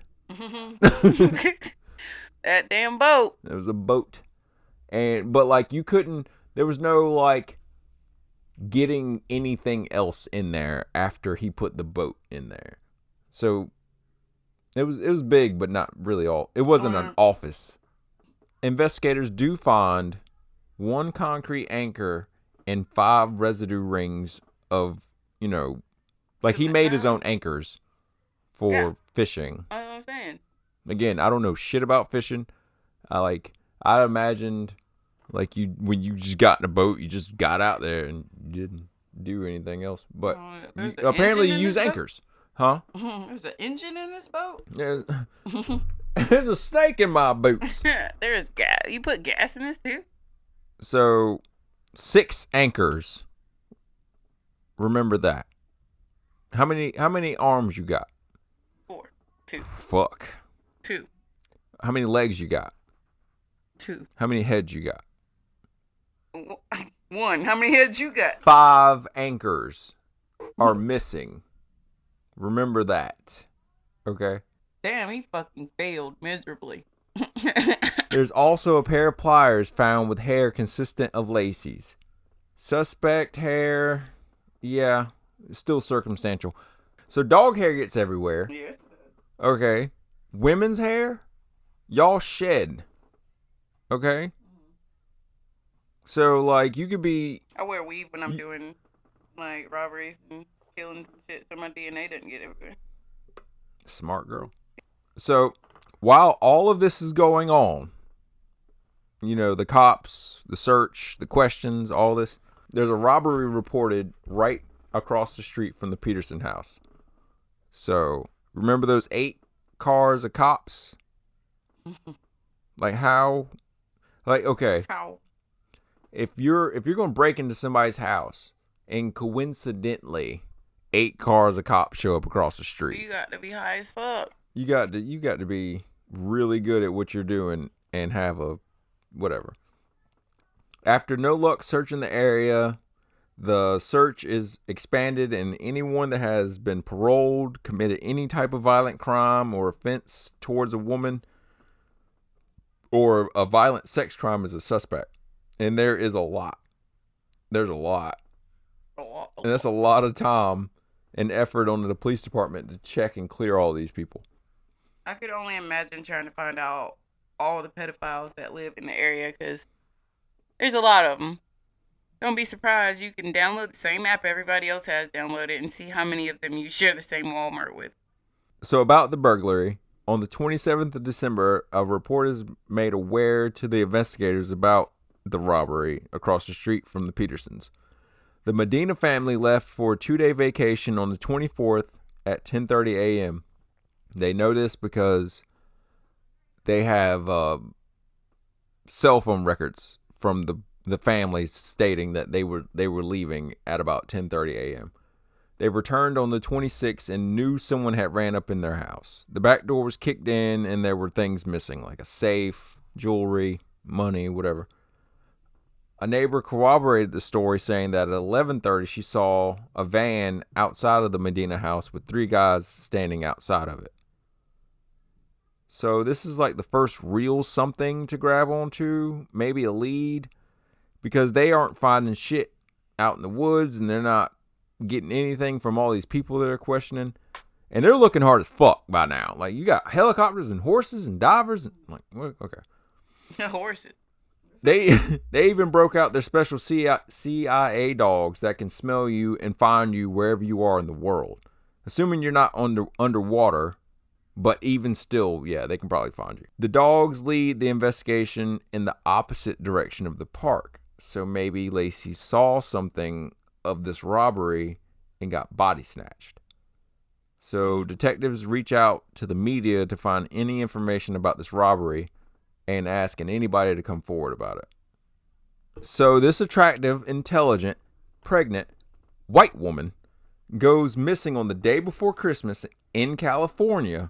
That damn boat. There was a boat. But like there was no like getting anything else in there after he put the boat in there. So it was big, but not really all. It wasn't an office. Investigators do find 1 concrete anchor and 5 residue rings of, like he made his own anchors for fishing. That's what I'm saying. Again, I don't know shit about fishing. I imagined like when you just got in a boat, you just got out there and you didn't do anything else. But apparently you use anchors. Huh? There's an engine in this boat? There's a snake in my boots. There's gas. You put gas in this too? So 6 anchors. Remember that. How many arms you got? 4. 2. Fuck. 2. How many legs you got? 2. How many heads you got? 1. How many heads you got? 5 anchors are missing. Remember that. Okay? Damn, he fucking failed miserably. There's also a pair of pliers found with hair consistent of Laci's. Suspect hair, yeah, still circumstantial. So dog hair gets everywhere. Yes. Okay. women's hair, y'all shed. Okay? So, like, you could be... I wear weave when I'm doing, like, robberies and killings and shit, so my DNA doesn't get everywhere. Smart girl. So, while all of this is going on, you know, the cops, the search, the questions, all this, there's a robbery reported right across the street from the Peterson house. So, remember those 8 cars of cops? Like, how? Like, okay. How? If you're going to break into somebody's house and coincidentally 8 cars of cops show up across the street. You got to be high as fuck. You got to be really good at what you're doing and have a whatever. After no luck searching the area, the search is expanded, and anyone that has been paroled, committed any type of violent crime or offense towards a woman or a violent sex crime is a suspect. And there is a lot. There's a lot. And that's a lot of time and effort on the police department to check and clear all these people. I could only imagine trying to find out all the pedophiles that live in the area, because there's a lot of them. Don't be surprised. You can download the same app everybody else has downloaded and see how many of them you share the same Walmart with. So about the burglary, on the 27th of December, a report is made aware to the investigators about the robbery across the street from the Petersons. The Medina family left for a 2-day vacation on the 24th at 10:30 a.m. They know this because they have cell phone records from the family stating that they were leaving at about 10:30 a.m. They returned on the 26th and knew someone had ran up in their house. The back door was kicked in and there were things missing, like a safe, jewelry, money, whatever. A neighbor corroborated the story, saying that at 11:30 she saw a van outside of the Medina house with 3 guys standing outside of it. So this is like the first real something to grab onto, maybe a lead, because they aren't finding shit out in the woods and they're not getting anything from all these people that are questioning. And they're looking hard as fuck by now. Like, you got helicopters and horses and divers. And I'm like, well, okay. Horses. They even broke out their special CIA dogs that can smell you and find you wherever you are in the world. Assuming you're not underwater, but even still, yeah, they can probably find you. The dogs lead the investigation in the opposite direction of the park. So maybe Laci saw something of this robbery and got body snatched. So detectives reach out to the media to find any information about this robbery and asking anybody to come forward about it. So this attractive, intelligent, pregnant, white woman goes missing on the day before Christmas in California.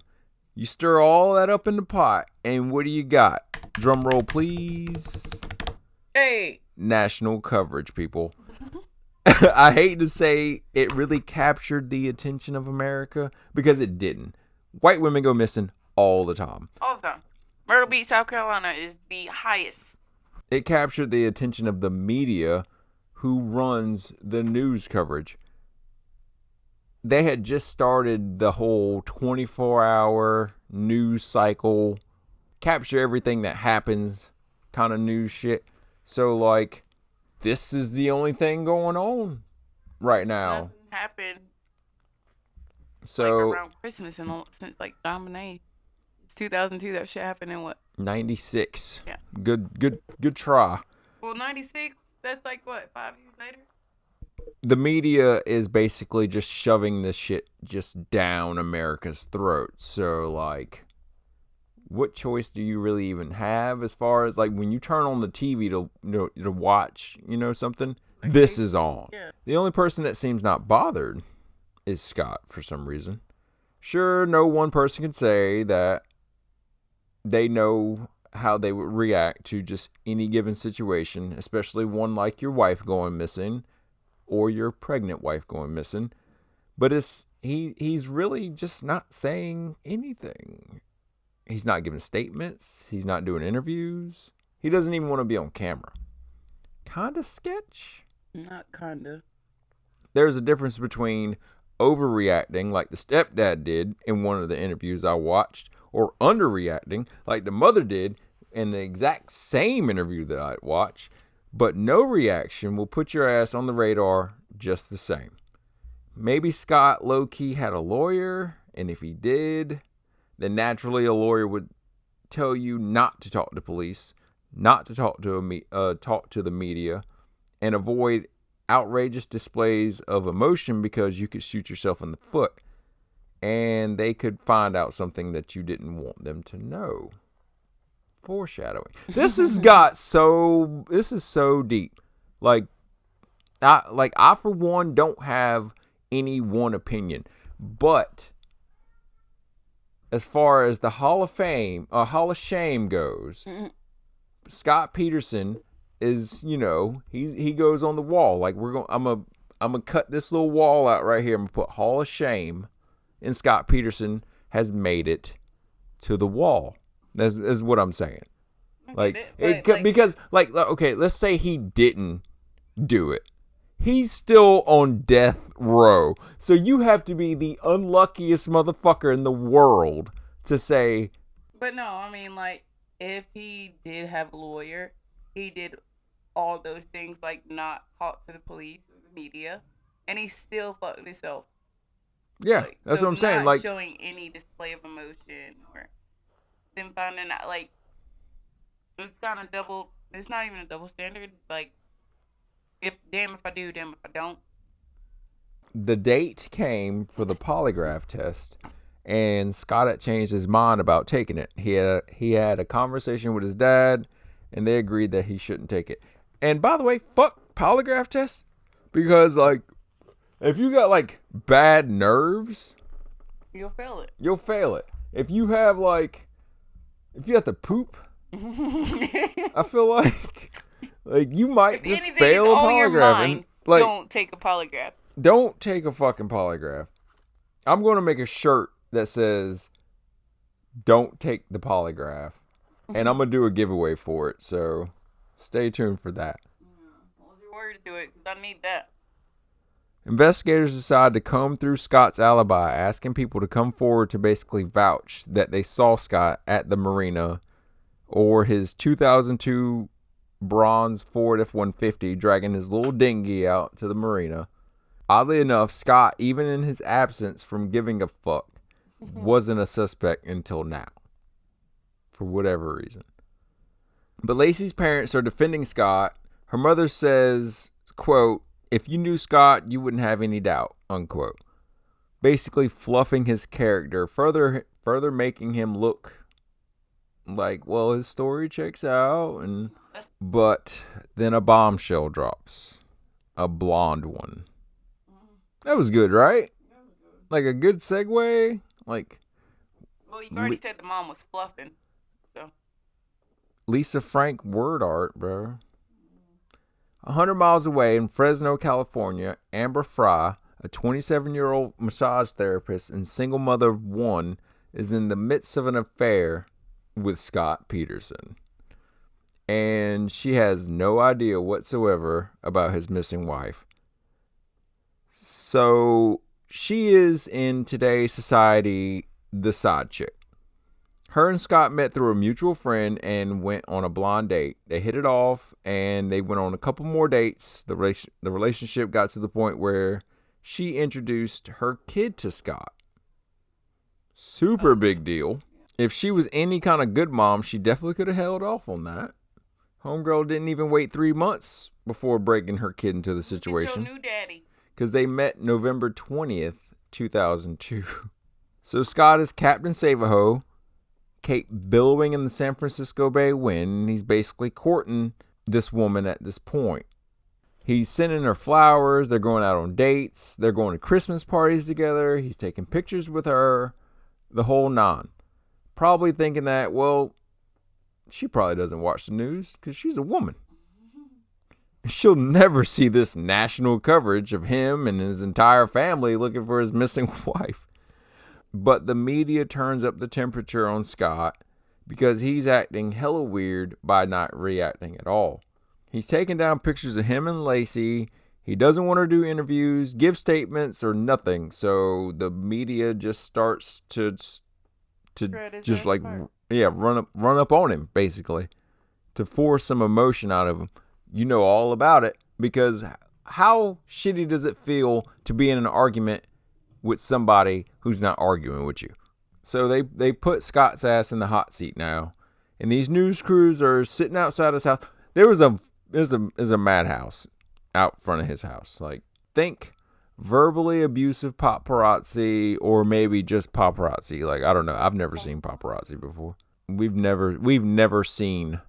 You stir all that up in the pot, and what do you got? Drum roll, please. Hey. National coverage, people. I hate to say it really captured the attention of America, because it didn't. White women go missing all the time. All the time. Myrtle Beach, South Carolina is the highest. It captured the attention of the media who runs the news coverage. They had just started the whole 24-hour news cycle, capture everything that happens kind of news shit. So, like, this is the only thing going on right now. Nothing happened. So, like around Christmas since like Dominique. It's 2002. That shit happened in what? 96. Yeah. Good try. Well, 96. That's like what? 5 years later. The media is basically just shoving this shit just down America's throat. So, like, what choice do you really even have as far as, like, when you turn on the TV to watch, something, like, this is on. Yeah. The only person that seems not bothered is Scott for some reason. Sure, no one person can say that they know how they would react to just any given situation, especially one like your wife going missing or your pregnant wife going missing. But he's really just not saying anything. He's not giving statements. He's not doing interviews. He doesn't even want to be on camera. Kinda sketch. Not kinda. There's a difference between overreacting like the stepdad did in one of the interviews I watched, or underreacting like the mother did in the exact same interview that I'd watch, but no reaction will put your ass on the radar just the same. Maybe Scott low-key had a lawyer, and if he did, then naturally a lawyer would tell you not to talk to police, not to talk to the media, and avoid outrageous displays of emotion because you could shoot yourself in the foot, and they could find out something that you didn't want them to know. Foreshadowing. This is so deep. I for one don't have any one opinion, but as far as the Hall of Shame goes, Scott Peterson is, he goes on the wall. Like I'm gonna cut this little wall out right here. I'm gonna put Hall of Shame, and Scott Peterson has made it to the wall. That's what I'm saying. Because okay, let's say he didn't do it. He's still on death row. So you have to be the unluckiest motherfucker in the world to say. But no, I mean, if he did have a lawyer, he did all those things, not talk to the police or the media, and he still fucked himself. Yeah, that's what I'm saying. Not showing any display of emotion or them finding out, it's kind of double. It's not even a double standard. If I do, damn if I don't. The date came for the polygraph test, and Scott had changed his mind about taking it. He had a conversation with his dad, and they agreed that he shouldn't take it. And by the way, fuck polygraph tests, because if you got bad nerves, you'll fail it. If you have if you have to poop, I feel like you might just fail a polygraph. Don't take a polygraph. Don't take a fucking polygraph. I'm going to make a shirt that says, "Don't take the polygraph," and I'm going to do a giveaway for it. So stay tuned for that. Hold your words to it, because I need that. Investigators decided to comb through Scott's alibi, asking people to come forward to basically vouch that they saw Scott at the marina or his 2002 bronze Ford F-150 dragging his little dinghy out to the marina. Oddly enough, Scott, even in his absence from giving a fuck, wasn't a suspect until now, for whatever reason. But Laci's parents are defending Scott. Her mother says, quote, "If you knew Scott, you wouldn't have any doubt," unquote. Basically fluffing his character, further making him look like, well, his story checks out. But then a bombshell drops. A blonde one. That was good, right? A good segue? Well, you've already said the mom was fluffing, so. Lisa Frank word art, bro. 100 miles away in Fresno, California, Amber Fry, a 27-year-old massage therapist and single mother of one, is in the midst of an affair with Scott Peterson. And she has no idea whatsoever about his missing wife. So she is, in today's society, the side chick. Her and Scott met through a mutual friend and went on a blind date. They hit it off, and they went on a couple more dates. The relationship got to the point where she introduced her kid to Scott. Super big deal. If she was any kind of good mom, she definitely could have held off on that. Homegirl didn't even wait 3 months before breaking her kid into the situation. It's your new daddy. Because they met November 20th, 2002. So Scott is Captain Save-A-Ho, Kate billowing in the San Francisco Bay wind, and he's basically courting this woman at this point. He's sending her flowers, they're going out on dates, they're going to Christmas parties together, he's taking pictures with her, the whole nine. Probably thinking that, well, she probably doesn't watch the news because she's a woman. She'll never see this national coverage of him and his entire family looking for his missing wife. But the media turns up the temperature on Scott because he's acting hella weird by not reacting at all. He's taking down pictures of him and Laci. He doesn't want to do interviews, give statements, or nothing. So the media just starts to to just like run up on him, basically, to force some emotion out of him. You know all about it, because how shitty does it feel to be in an argument with somebody who's not arguing with you? So they put Scott's ass in the hot seat now, and these news crews are sitting outside his house. There's a madhouse out front of his house. Like, think verbally abusive paparazzi, or maybe just paparazzi. Like, I don't know. I've never seen paparazzi before. We've never seen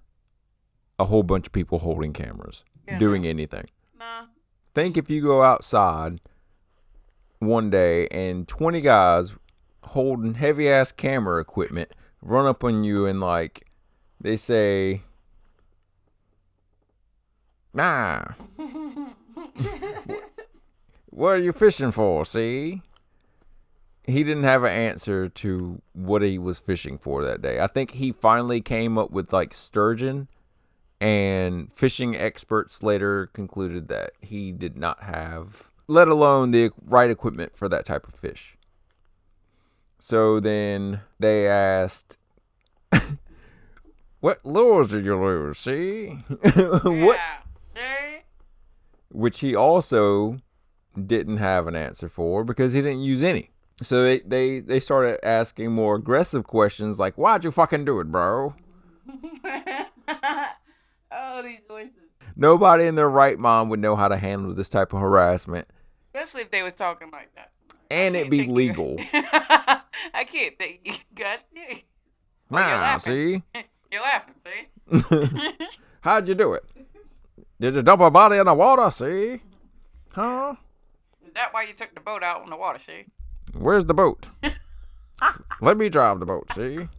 a whole bunch of people holding cameras, doing anything. Nah. Think if you go outside one day and 20 guys holding heavy ass camera equipment run up on you and, like, they say, "Nah, what are you fishing for, see?" He didn't have an answer to what he was fishing for that day. I think he finally came up with, like, sturgeon, and fishing experts later concluded that he did not have, let alone the right equipment for that type of fish. So then they asked, "What lures did you lose, see?" What? Which he also didn't have an answer for, because he didn't use any. So they started asking more aggressive questions, like, "Why'd you fucking do it, bro?" Oh, these voices. Nobody in their right mind would know how to handle this type of harassment. Especially if they was talking like that. And it be legal. I can't think you got it. Nah, see? You're laughing, see? How'd you do it? Did you dump a body in the water, see? Huh? Is that why you took the boat out on the water, see? Where's the boat? Let me drive the boat, see?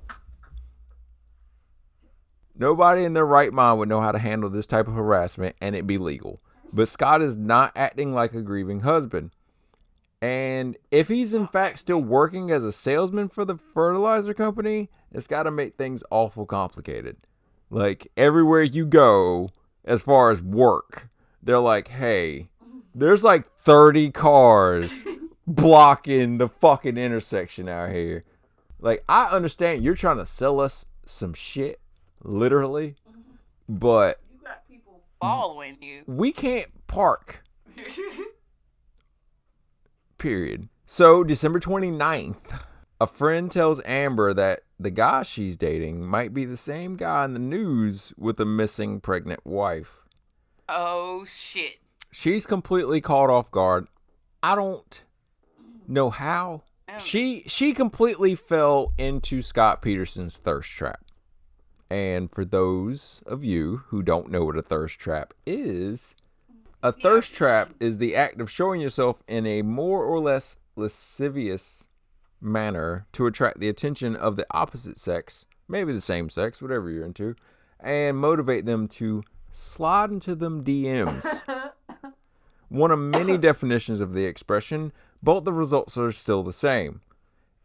Nobody in their right mind would know how to handle this type of harassment, and it be legal. But Scott is not acting like a grieving husband. And if he's in fact still working as a salesman for the fertilizer company, it's got to make things awful complicated. Like, everywhere you go, as far as work, they're like, "Hey, there's like 30 cars blocking the fucking intersection out here." Like, I understand you're trying to sell us some shit, literally, but you got people following you. We can't park. Period. So, December 29th, a friend tells Amber that the guy she's dating might be the same guy in the news with a missing pregnant wife. Oh, shit. She's completely caught off guard. I don't know how. She completely fell into Scott Peterson's thirst trap. And for those of you who don't know what a thirst trap is, a thirst trap is the act of showing yourself in a more or less lascivious manner to attract the attention of the opposite sex, maybe the same sex, whatever you're into, and motivate them to slide into them DMs. One of many definitions of the expression, but the results are still the same.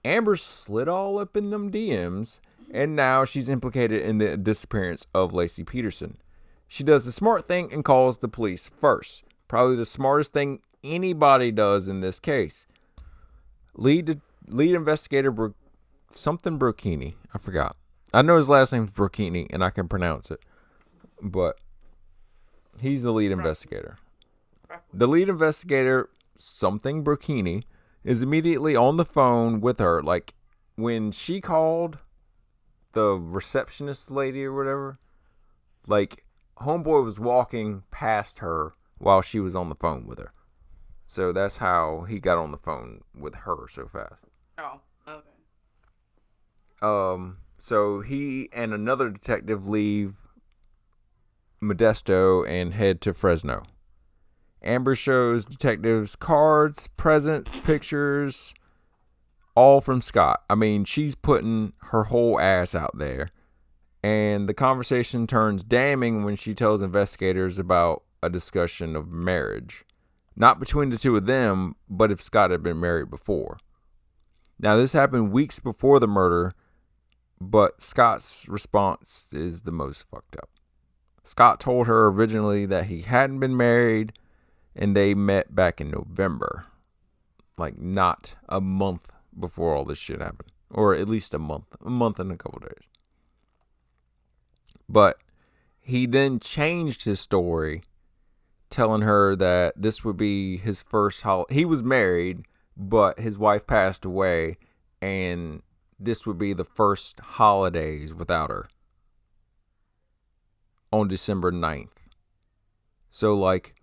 Amber slid all up in them DMs, and now she's implicated in the disappearance of Laci Peterson. She does the smart thing and calls the police first. Probably the smartest thing anybody does in this case. Lead investigator something Brocchini. I forgot. I know his last name's Brocchini, and I can pronounce it. But he's the lead investigator. The lead investigator, something Brocchini, is immediately on the phone with her. Like, when she called the receptionist lady or whatever, like, homeboy was walking past her while she was on the phone with her. So that's how he got on the phone with her so fast. Oh, okay. So he and another detective leave Modesto and head to Fresno. Amber shows detectives cards, presents, pictures, all from Scott. I mean, she's putting her whole ass out there. And the conversation turns damning when she tells investigators about a discussion of marriage. Not between the two of them, but if Scott had been married before. Now, this happened weeks before the murder, but Scott's response is the most fucked up. Scott told her originally that he hadn't been married, and they met back in November. Like, not a month before all this shit happened. or at least a month and a couple days. But he then changed his story, telling her that this would be his first holiday. He was married, but his wife passed away, and this would be the first holidays without her on December 9th. So, like,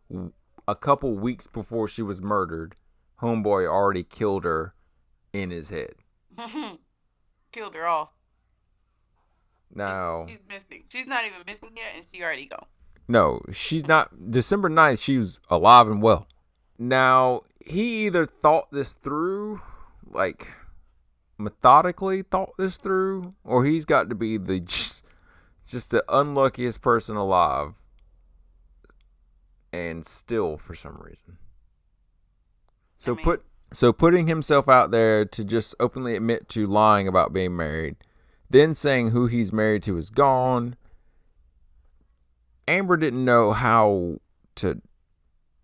a couple weeks before she was murdered, homeboy already killed her in his head. Killed her off. Now, she's missing. She's not even missing yet, and she already gone. No, she's not. December 9th, she was alive and well. Now, he either thought this through, like, methodically thought this through, or he's got to be the just the unluckiest person alive, and still for some reason. So putting himself out there to just openly admit to lying about being married, then saying who he's married to is gone. Amber didn't know how to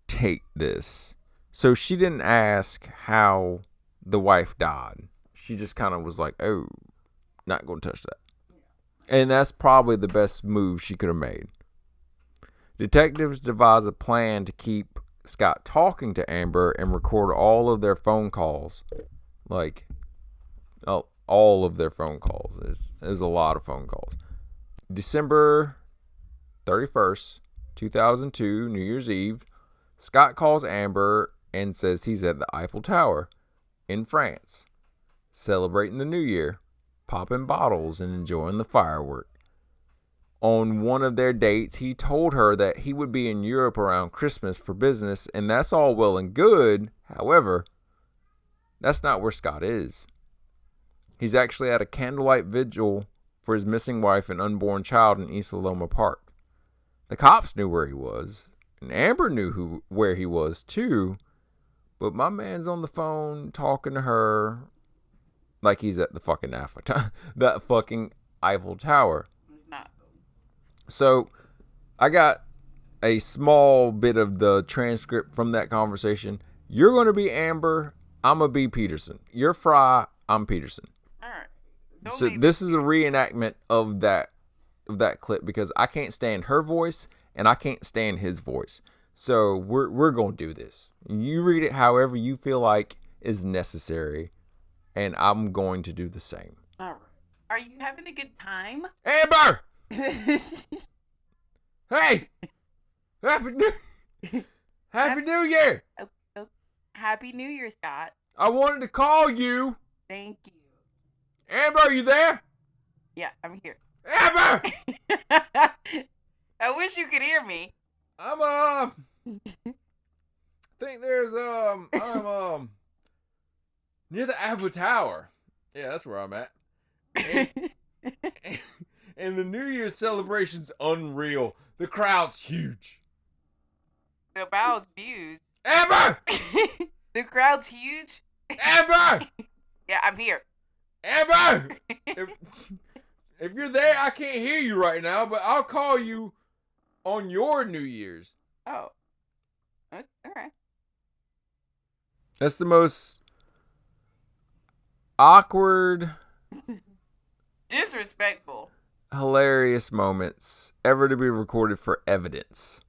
take this, so she didn't ask how the wife died. She just kind of was like, oh, not going to touch that. And that's probably the best move she could have made. Detectives devised a plan to keep Scott talking to Amber and record all of their phone calls. Like, all of their phone calls. It was a lot of phone calls. December 31st, 2002, New Year's Eve, Scott calls Amber and says he's at the Eiffel Tower in France, celebrating the New Year, popping bottles and enjoying the firework. On one of their dates, he told her that he would be in Europe around Christmas for business, and that's all well and good. However, that's not where Scott is. He's actually at a candlelight vigil for his missing wife and unborn child in East Loma Park. The cops knew where he was, and Amber knew where he was too, but my man's on the phone talking to her like he's at the fucking Eiffel Tower. So, I got a small bit of the transcript from that conversation. You're going to be Amber, I'm going to be Peterson. You're Fry, I'm Peterson. All right. So this is a reenactment of that clip because I can't stand her voice and I can't stand his voice. So we're going to do this. You read it however you feel like is necessary, and I'm going to do the same. All right. Are you having a good time? Amber! Hey! Happy New Year! Oh, Happy New Year, Scott. I wanted to call you. Thank you. Amber, are you there? Yeah, I'm here. Amber! I wish you could hear me. I'm think there's I'm near the Eiffel Tower. Yeah, that's where I'm at. And the New Year's celebration's unreal. The crowd's huge. The crowd's huge. Amber! The crowd's huge. Amber! Yeah, I'm here. Amber! If you're there, I can't hear you right now, but I'll call you on your New Year's. Oh. All right. That's the most awkward, disrespectful, hilarious moments ever to be recorded for evidence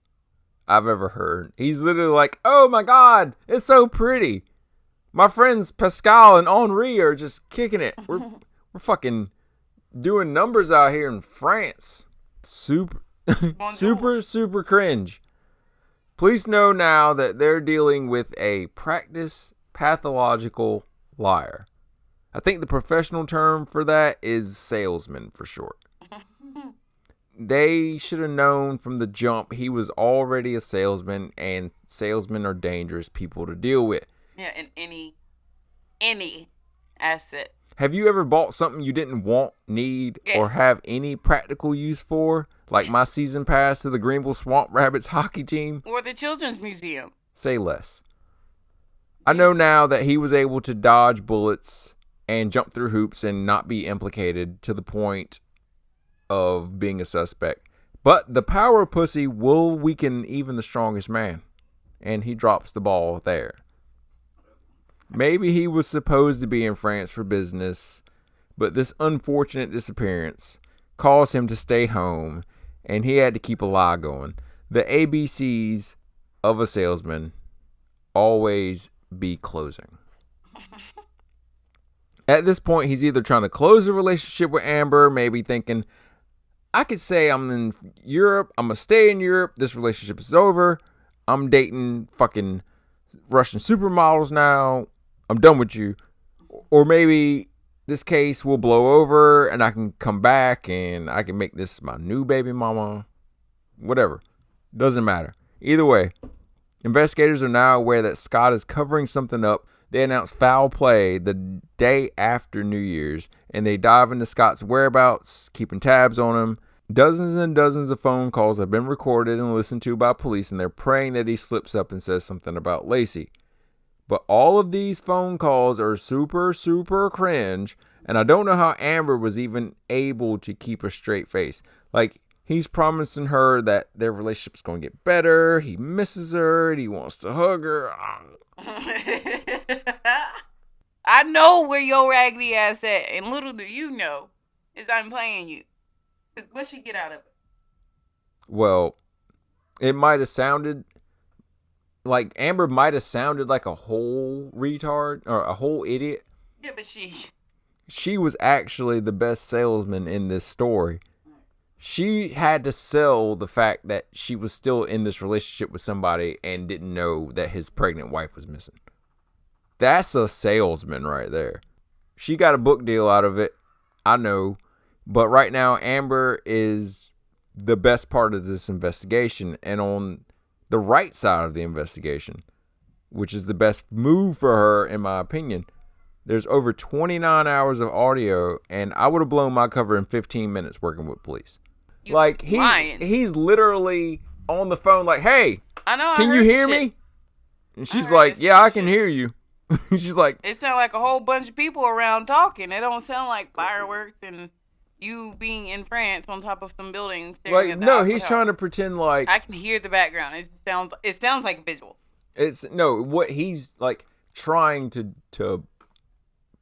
I've ever heard. He's literally like, oh my God, it's so pretty. My friends Pascal and Henri are just kicking it. We're fucking doing numbers out here in France. Super cringe. Police know now that they're dealing with a practice pathological liar. I think the professional term for that is salesman for short. They should have known from the jump he was already a salesman, and salesmen are dangerous people to deal with. Yeah, in any asset. Have you ever bought something you didn't want, need, or have any practical use for? Like my season pass to the Greenville Swamp Rabbits hockey team? Or the Children's Museum. Say less. I know now that he was able to dodge bullets and jump through hoops and not be implicated to the point of being a suspect. But the power of pussy will weaken even the strongest man. And he drops the ball there. Maybe he was supposed to be in France for business, But this unfortunate disappearance caused him to stay home, and he had to keep a lie going. The ABCs of a salesman always be closing. At this point, he's either trying to close a relationship with Amber, maybe thinking, I could say I'm in Europe, I'm going to stay in Europe, this relationship is over, I'm dating fucking Russian supermodels now, I'm done with you. Or maybe this case will blow over and I can come back and I can make this my new baby mama. Whatever. Doesn't matter. Either way, investigators are now aware that Scott is covering something up. They announce foul play the day after New Year's, and they dive into Scott's whereabouts, keeping tabs on him. Dozens and dozens of phone calls have been recorded and listened to by police, and they're praying that he slips up and says something about Laci. But all of these phone calls are super, super cringe, and I don't know how Amber was even able to keep a straight face. Like, he's promising her that their relationship's going to get better, he misses her, and he wants to hug her. I know where your raggedy ass at, and little do you know is I'm playing you. Cause what she get out of it? Well, it might have sounded like Amber might have sounded like a whole retard or a whole idiot. Yeah, but she was actually the best salesman in this story. She had to sell the fact that she was still in this relationship with somebody and didn't know that his pregnant wife was missing. That's a salesman right there. She got a book deal out of it, I know. But right now, Amber is the best part of this investigation. And on the right side of the investigation, which is the best move for her, in my opinion, there's over 29 hours of audio. And I would have blown my cover in 15 minutes working with police. Like, he's literally on the phone like, hey, can you hear me? And she's like, yeah, I can hear you. She's like, it sounds like a whole bunch of people around talking. It don't sound like fireworks and you being in France on top of some buildings. Like, no, he's trying to pretend like I can hear the background. It sounds like a visual. It's no, what he's like trying to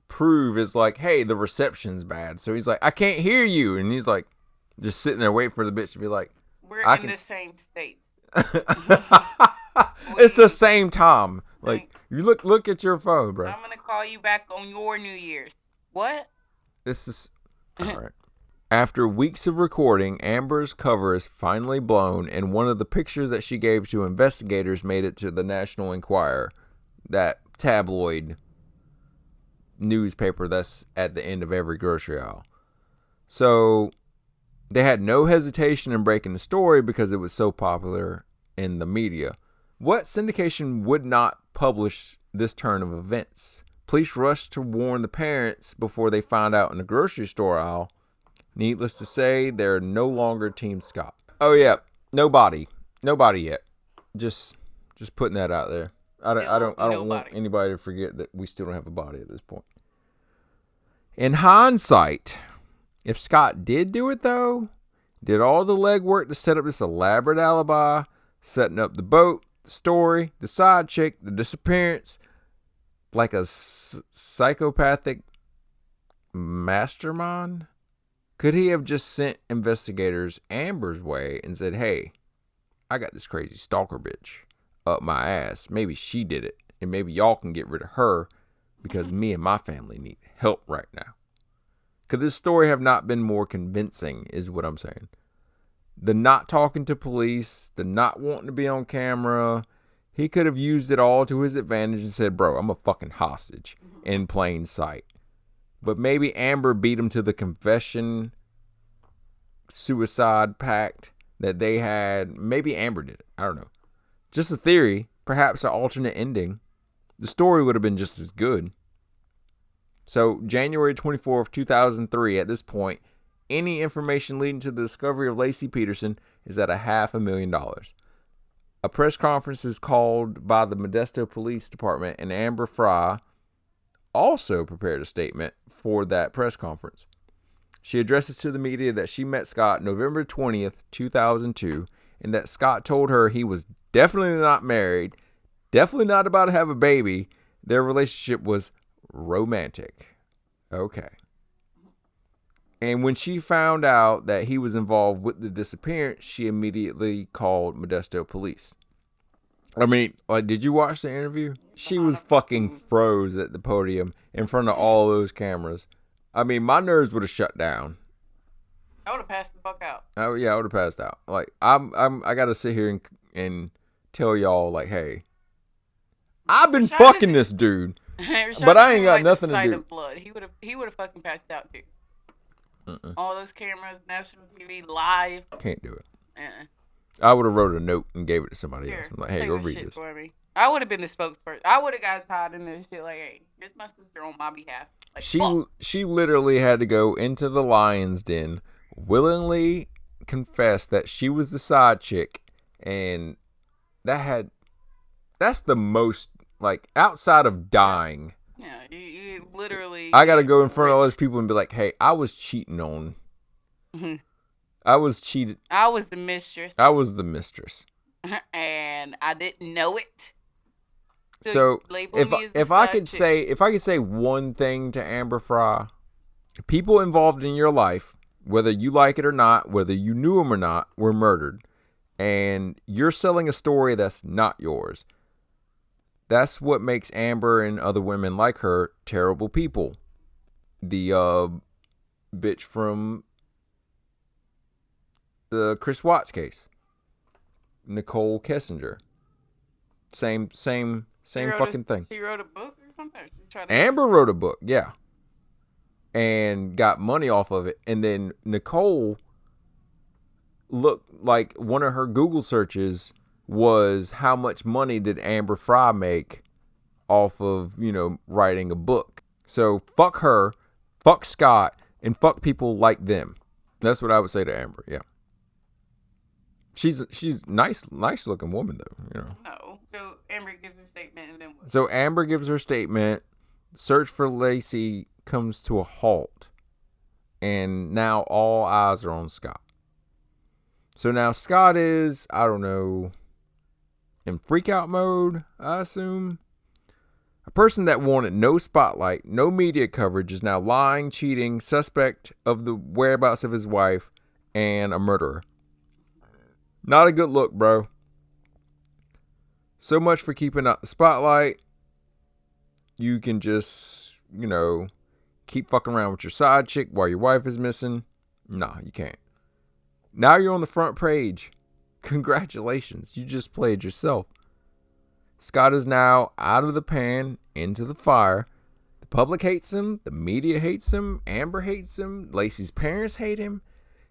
prove is like, hey, the reception's bad. So he's like, I can't hear you, and he's like, just sitting there waiting for the bitch to be like, we're in the same state. It's the same time. Like, you look at your phone, bro. I'm gonna call you back on your New Year's. What? This is all right. After weeks of recording, Amber's cover is finally blown, and one of the pictures that she gave to investigators made it to the National Enquirer, that tabloid newspaper that's at the end of every grocery aisle. So they had no hesitation in breaking the story because it was so popular in the media. What syndication would not publish this turn of events? Police rushed to warn the parents before they found out in the grocery store aisle. Needless to say, they're no longer Team Scott. Oh yeah, nobody yet. Just putting that out there. I don't want anybody to forget that we still don't have a body at this point. In hindsight, if Scott did do it though, did all the legwork to set up this elaborate alibi, setting up the boat, the story, the side chick, the disappearance, like a psychopathic mastermind? Could he have just sent investigators Amber's way and said, hey, I got this crazy stalker bitch up my ass. Maybe she did it, and maybe y'all can get rid of her because me and my family need help right now. Could this story have not been more convincing is what I'm saying. The not talking to police, the not wanting to be on camera, he could have used it all to his advantage and said, bro, I'm a fucking hostage in plain sight. But maybe Amber beat him to the confession suicide pact that they had. Maybe Amber did it. I don't know. Just a theory. Perhaps an alternate ending. The story would have been just as good. So, January 24th, 2003, at this point, any information leading to the discovery of Laci Peterson is at $500,000. A press conference is called by the Modesto Police Department, and Amber Fry also prepared a statement for that press conference. She addresses to the media that she met Scott November 20th, 2002, and that Scott told her he was definitely not married, definitely not about to have a baby. Their relationship was romantic. Okay. And when she found out that he was involved with the disappearance, she immediately called Modesto police. I mean, like, did you watch the interview? She was fucking froze at the podium in front of all those cameras. I mean, my nerves would have shut down. I would have passed the fuck out. Oh yeah, I would have passed out. Like, I gotta sit here and tell y'all, like, hey, I've been fucking this dude, but I ain't got nothing to do. Of blood. He would have fucking passed out too. All those cameras, national TV, live. Can't do it. I would have wrote a note and gave it to somebody else. I'm like, hey, go read this. For me. I would have been the spokesperson. I would have got tied in this shit. Like, hey, here's my sister on my behalf. Like, she literally had to go into the lion's den, willingly confess that she was the side chick, and that's the most, like, outside of dying. Yeah, you literally. I gotta go in front of all those people and be like, hey, I was cheating on. Mm-hmm. I was cheated. I was the mistress. And I didn't know it. So if I could say one thing to Amber Fry, people involved in your life, whether you like it or not, whether you knew them or not, were murdered, and you're selling a story that's not yours. That's what makes Amber and other women like her terrible people. The bitch from the Chris Watts case, Nicole Kessinger. Same fucking thing. She wrote a book or something? Amber wrote a book, yeah. And got money off of it. And then Nicole looked like one of her Google searches was how much money did Amber Fry make off of, writing a book. So fuck her, fuck Scott, and fuck people like them. That's what I would say to Amber, yeah. She's nice looking woman though, No. So Amber gives her statement and then what? So Amber gives her statement. Search for Laci comes to a halt. And now all eyes are on Scott. So now Scott is, I don't know, in freak out mode, I assume. A person that wanted no spotlight, no media coverage is now lying, cheating, suspect of the whereabouts of his wife, and a murderer. Not a good look, bro. So much for keeping out the spotlight. You can just, keep fucking around with your side chick while your wife is missing. Nah, you can't. Now you're on the front page. Congratulations. You just played yourself. Scott is now out of the pan, into the fire. The public hates him. The media hates him. Amber hates him. Laci's parents hate him.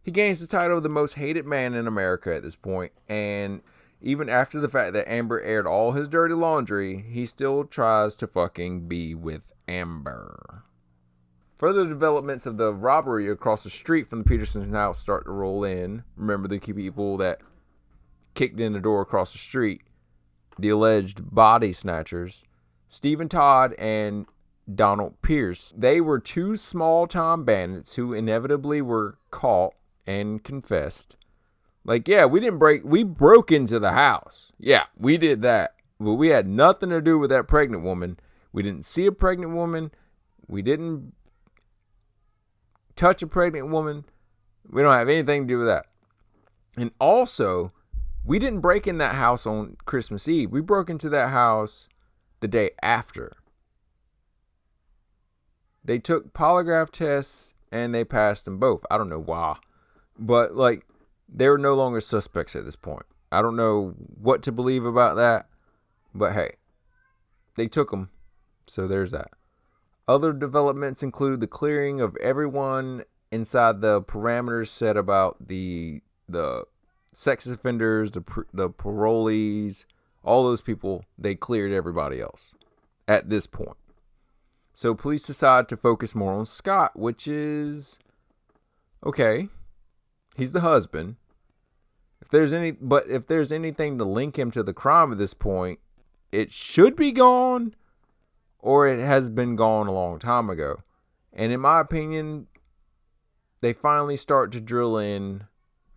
He gains the title of the most hated man in America at this point, and even after the fact that Amber aired all his dirty laundry, he still tries to fucking be with Amber. Further developments of the robbery across the street from the Peterson's house start to roll in. Remember the people that kicked in the door across the street, the alleged body snatchers, Stephen Todd and Donald Pierce. They were two small-time bandits who inevitably were caught and confessed. Like, yeah, we broke into the house. Yeah, we did that. But we had nothing to do with that pregnant woman. We didn't see a pregnant woman. We didn't touch a pregnant woman. We don't have anything to do with that. And also, we didn't break in that house on Christmas Eve. We broke into that house the day after. They took polygraph tests and they passed them both. I don't know why. But, they were no longer suspects at this point. I don't know what to believe about that. But, hey, they took them. So, there's that. Other developments include the clearing of everyone inside the parameters set about the sex offenders, the parolees, all those people. They cleared everybody else at this point. So, police decide to focus more on Scott, which is okay. He's the husband. If there's anything to link him to the crime at this point, it should be gone, or it has been gone a long time ago. And in my opinion, they finally start to drill in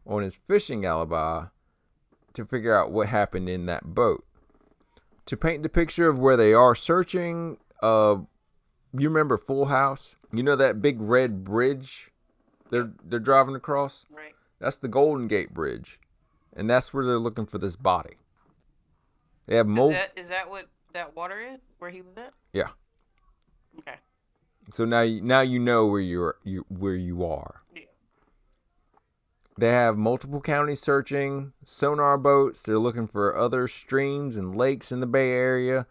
on his fishing alibi to figure out what happened in that boat. To paint the picture of where they are searching, you remember Full House? You know that big red bridge they're driving across. Right. That's the Golden Gate Bridge, and that's where they're looking for this body. They have Is that what that water is? Where he was at? Yeah. Okay. So now you know where you are. Yeah. They have multiple counties searching, sonar boats. They're looking for other streams and lakes in the Bay Area.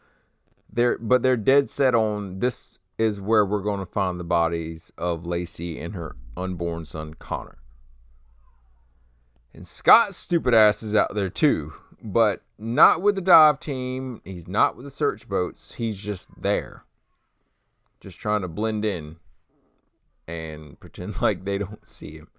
But they're dead set on this is where we're going to find the bodies of Laci and her unborn son Connor. And Scott's stupid ass is out there too, but not with the dive team. He's not with the search boats. He's just there, just trying to blend in and pretend like they don't see him.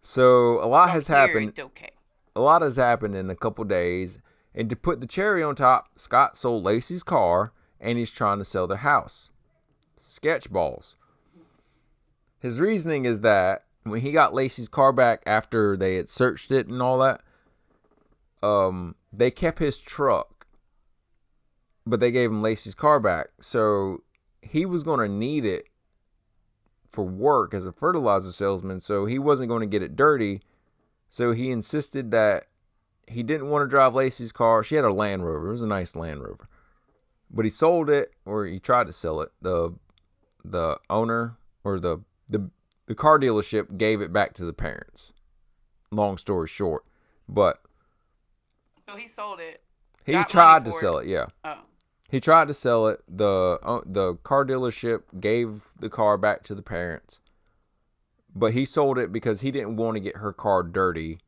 So a lot has happened. It's okay. A lot has happened in a couple days. And to put the cherry on top, Scott sold Laci's car and he's trying to sell their house. Sketch balls. His reasoning is that when he got Laci's car back after they had searched it and all that, they kept his truck, but they gave him Laci's car back. So he was going to need it for work as a fertilizer salesman, so he wasn't going to get it dirty. So he insisted that he didn't want to drive Laci's car. She had a Land Rover. It was a nice Land Rover. But he sold it, or he tried to sell it. The owner or the car dealership gave it back to the parents. Long story short. But so he sold it. He tried to sell it, yeah. Oh. He tried to sell it. The car dealership gave the car back to the parents. But he sold it because he didn't want to get her car dirty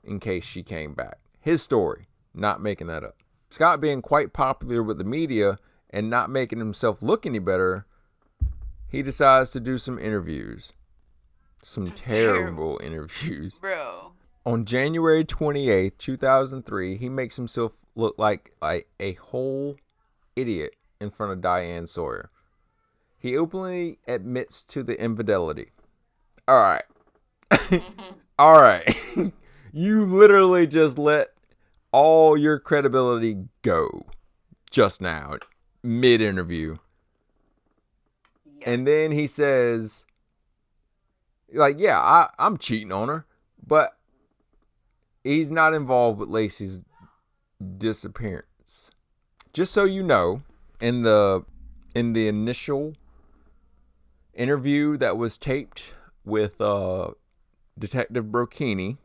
in case she came back. His story, not making that up. Scott being quite popular with the media and not making himself look any better, he decides to do some interviews. Some terrible interviews. Bro. On January 28th, 2003, he makes himself look like a whole idiot in front of Diane Sawyer. He openly admits to the infidelity. All right. All right. You literally just let all your credibility go just now, mid-interview. Yeah. And then he says, like, yeah, I'm cheating on her, but he's not involved with Laci's disappearance. Just so you know, in the initial interview that was taped with Detective Brocchini,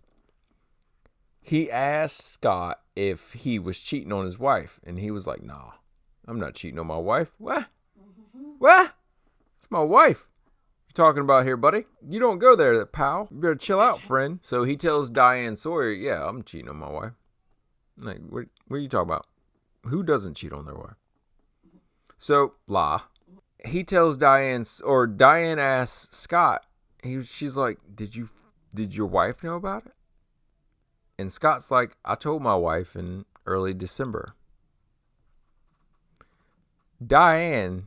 he asked Scott if he was cheating on his wife, and he was like, nah, I'm not cheating on my wife. What? What? It's my wife you're talking about here, buddy. You don't go there, pal. You better chill out, friend. So he tells Diane Sawyer, yeah, I'm cheating on my wife. Like, what are you talking about? Who doesn't cheat on their wife? So, he tells Diane asks Scott, she's like, did your wife know about it? And Scott's like, I told my wife in early December. Diane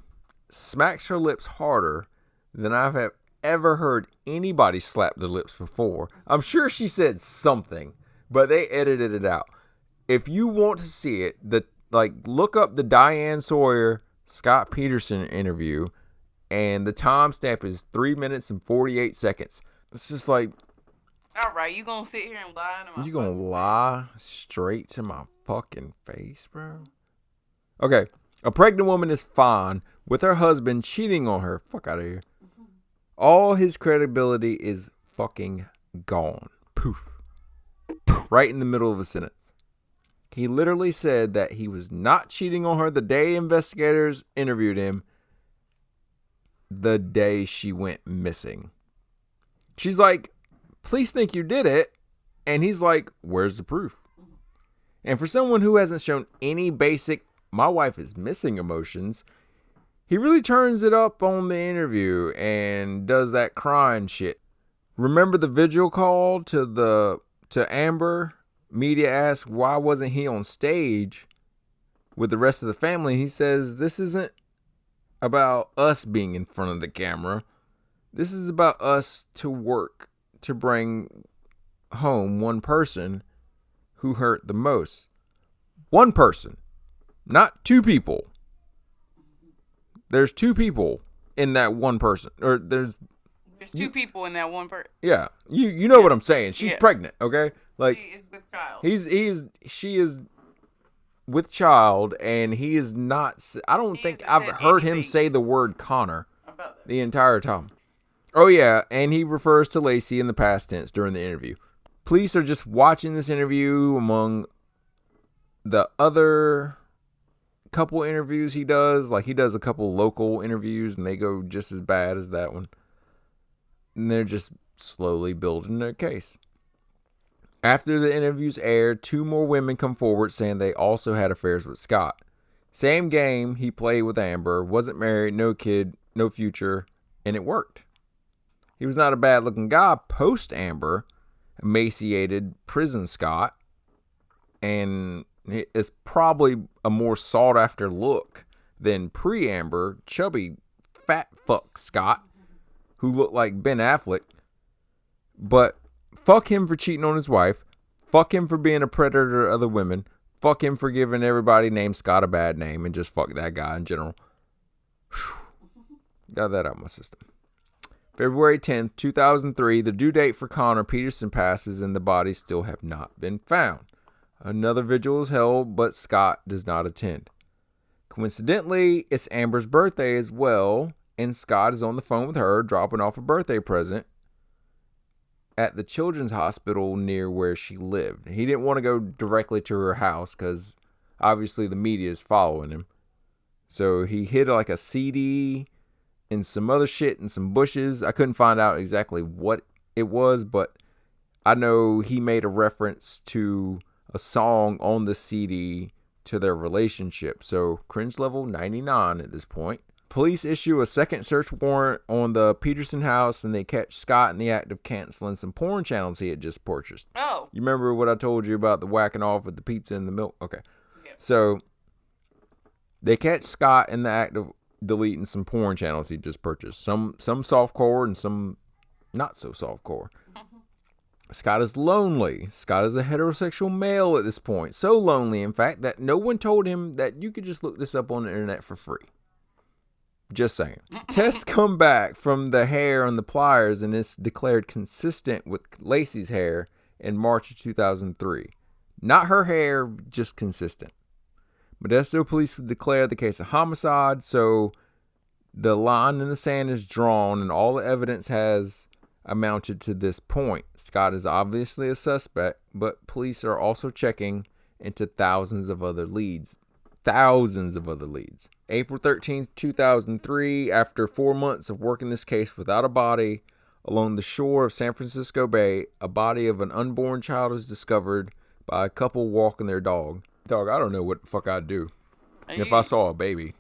smacks her lips harder than I've ever heard anybody slap their lips before. I'm sure she said something, but they edited it out. If you want to see it, look up the Diane Sawyer Scott Peterson interview, and the timestamp is 3 minutes and 48 seconds. It's just like, all right, you gonna sit here and lie to my You gonna lie straight to my fucking face, bro? Okay, a pregnant woman is fine with her husband cheating on her. Fuck out of here. All his credibility is fucking gone. Poof. Right in the middle of a sentence. He literally said that he was not cheating on her the day investigators interviewed him, the day she went missing. She's like, police think you did it. And he's like, where's the proof? And for someone who hasn't shown any basic, my wife is missing emotions, he really turns it up on the interview and does that crying shit. Remember the vigil call to Amber? Media asked, why wasn't he on stage with the rest of the family? He says, this isn't about us being in front of the camera. This is about us to work to bring home one person who hurt the most. One person, not two people. There's two people in that one person. Or there's There's two people in that one person. Yeah, you know what I'm saying. She's pregnant, okay? Like she is with child. She is with child, and he is not. I don't think I've heard him say the word Connor the entire time. Oh yeah, and he refers to Laci in the past tense during the interview. Police are just watching this interview among the other couple interviews he does. Like, he does a couple local interviews, and they go just as bad as that one. And they're just slowly building their case. After the interviews aired, 2 more women come forward saying they also had affairs with Scott. Same game he played with Amber, wasn't married, no kid, no future, and it worked. He was not a bad looking guy post Amber, emaciated prison Scott, and it's probably a more sought after look than pre-Amber, chubby fat fuck Scott, who looked like Ben Affleck. But fuck him for cheating on his wife. Fuck him for being a predator to other women. Fuck him for giving everybody named Scott a bad name, and just fuck that guy in general. Whew. Got that out of my system. February 10th, 2003, the due date for Connor Peterson passes, and the bodies still have not been found. Another vigil is held, but Scott does not attend. Coincidentally, it's Amber's birthday as well, and Scott is on the phone with her, dropping off a birthday present at the children's hospital near where she lived. He didn't want to go directly to her house because obviously the media is following him. So he hid like a CD and some other shit and some bushes. I couldn't find out exactly what it was, but I know he made a reference to a song on the CD to their relationship. So cringe level 99 at this point. Police issue a second search warrant on the Peterson house, and they catch Scott in the act of canceling some porn channels he had just purchased. Oh. You remember what I told you about the whacking off with the pizza and the milk? Okay. Yep. So they catch Scott in the act of deleting some porn channels he just purchased. Some softcore and some not so softcore. Scott is lonely. Scott is a heterosexual male at this point. So lonely, in fact, that no one told him that you could just look this up on the internet for free. Just saying. Tests come back from the hair on the pliers, and it's declared consistent with Laci's hair in March of 2003. Not her hair, just consistent. Modesto police declare the case a homicide, so the line in the sand is drawn, and all the evidence has amounted to this point. Scott is obviously a suspect, but police are also checking into thousands of other leads. April 13th, 2003, after 4 months of working this case without a body, along the shore of San Francisco Bay, a body of an unborn child is discovered by a couple walking their dog. Dog, I don't know what the fuck I'd do if I saw a baby.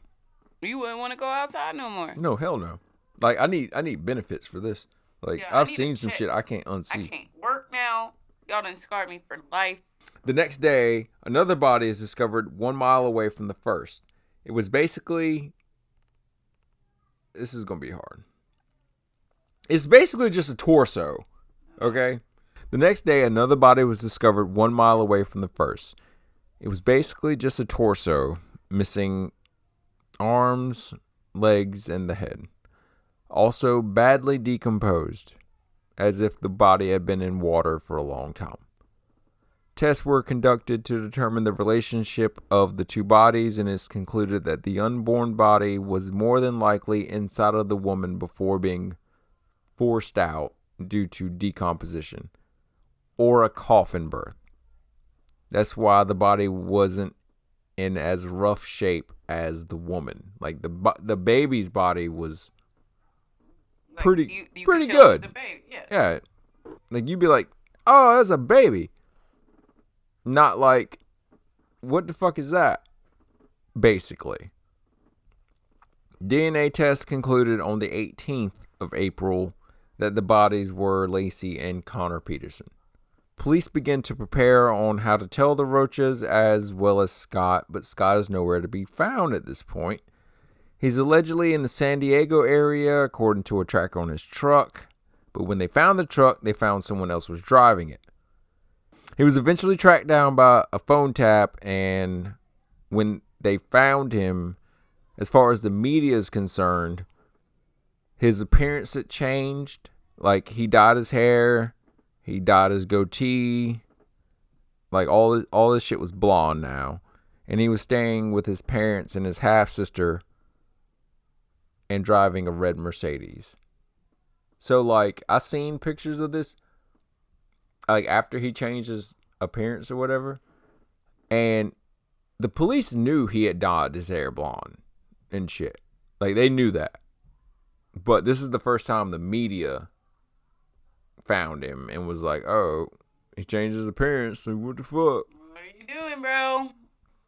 You wouldn't want to go outside no more. No, hell no. Like, I need benefits for this. Like, yeah, I've seen some shit I can't unsee. I can't work now. Y'all done scarred me for life. The next day, another body is discovered 1 mile away from the first. It was basically... This is going to be hard. It's basically just a torso. Okay? The next day, another body was discovered 1 mile away from the first. It was basically just a torso, missing arms, legs, and the head. Also badly decomposed, as if the body had been in water for a long time. Tests were conducted to determine the relationship of the two bodies, and it's concluded that the unborn body was more than likely inside of the woman before being forced out due to decomposition, or a coffin birth. That's why the body wasn't in as rough shape as the woman. Like the baby's body was pretty you pretty could tell good. It was the baby. Yeah, like you'd be like, oh, that's a baby. Not like, what the fuck is that? Basically. DNA tests concluded on the 18th of April that the bodies were Laci and Connor Peterson. Police begin to prepare on how to tell the Roachas as well as Scott, but Scott is nowhere to be found at this point. He's allegedly in the San Diego area, according to a tracker on his truck, but when they found the truck, they found someone else was driving it. He was eventually tracked down by a phone tap, and when they found him, as far as the media is concerned, His appearance had changed. Like, he dyed his hair. He dyed his goatee. Like, all this shit was blonde now. And he was staying with his parents and his half-sister and driving a red Mercedes. So, like, I seen pictures of this, like, after he changed his appearance or whatever. And the police knew he had dyed his hair blonde and shit. Like, they knew that. But this is the first time the media found him and was like, oh, he changed his appearance. So what the fuck? What are you doing, bro?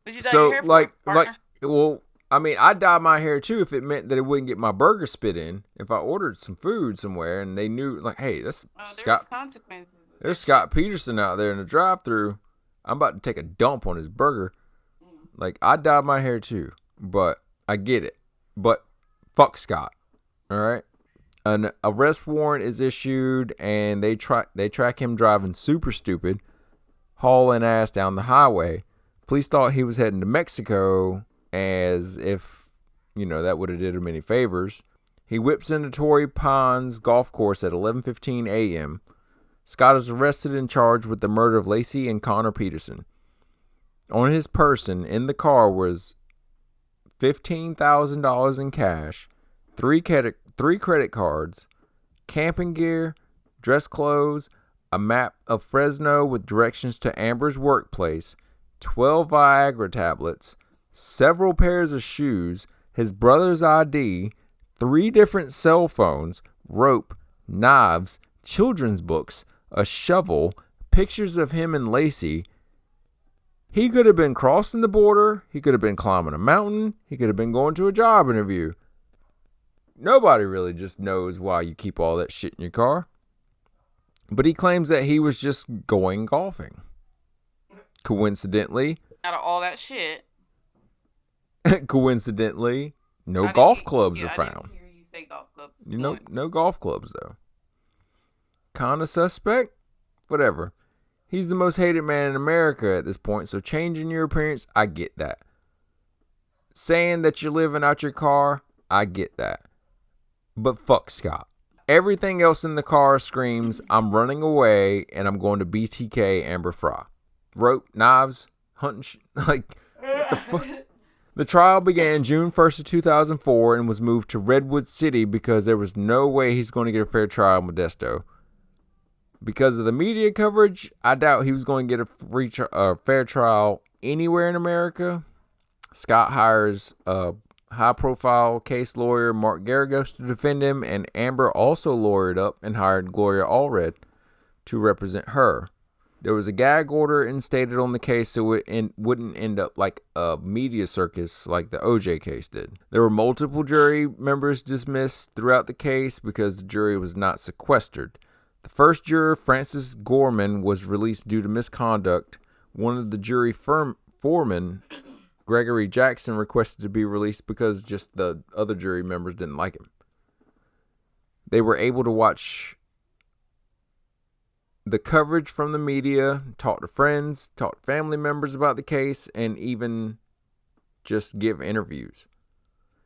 What you dye So, your hair for, partner? well, I mean, I dyed my hair too if it meant that it wouldn't get my burger spit in. If I ordered some food somewhere and they knew, like, hey, that's Scott. Consequences. There's Scott Peterson out there in the drive-thru. I'm about to take a dump on his burger. Like, I dyed my hair too, but I get it. But fuck Scott. All right. An arrest warrant is issued, and they track him driving super stupid, hauling ass down the highway. Police thought he was heading to Mexico, as if, you know, that would have did him any favors. He whips into Torrey Pines Golf Course at 11:15 a.m. Scott is arrested and charged with the murder of Laci and Connor Peterson. On his person in the car was $15,000 in cash, three credit cards, camping gear, dress clothes, a map of Fresno with directions to Amber's workplace, 12 Viagra tablets, several pairs of shoes, his brother's ID, 3 different cell phones, rope, knives, children's books, a shovel, pictures of him and Laci. He could have been crossing the border. He could have been climbing a mountain. He could have been going to a job interview. Nobody really just knows why you keep all that shit in your car. But he claims that he was just going golfing. Coincidentally. Out of all that shit. Coincidentally, no golf clubs are found. I didn't hear you say golf clubs. No golf clubs, though. Kinda suspect? Whatever. He's the most hated man in America at this point, so changing your appearance, I get that. Saying that you're living out your car, I get that. But fuck Scott. Everything else in the car screams, I'm running away and I'm going to BTK Amber Fry. Rope, knives, hunting like, what the fuck? The trial began June 1st of 2004 and was moved to Redwood City because there was no way he's going to get a fair trial in Modesto. Because of the media coverage, I doubt he was going to get a fair trial anywhere in America. Scott hires a high-profile case lawyer, Mark Garagos, to defend him, and Amber also lawyered up and hired Gloria Allred to represent her. There was a gag order instated on the case so it wouldn't end up like a media circus like the OJ case did. There were multiple jury members dismissed throughout the case because the jury was not sequestered. The first juror, Francis Gorman, was released due to misconduct. One of the jury foremen, Gregory Jackson, requested to be released because just the other jury members didn't like him. They were able to watch the coverage from the media, talk to friends, talk to family members about the case, and even just give interviews.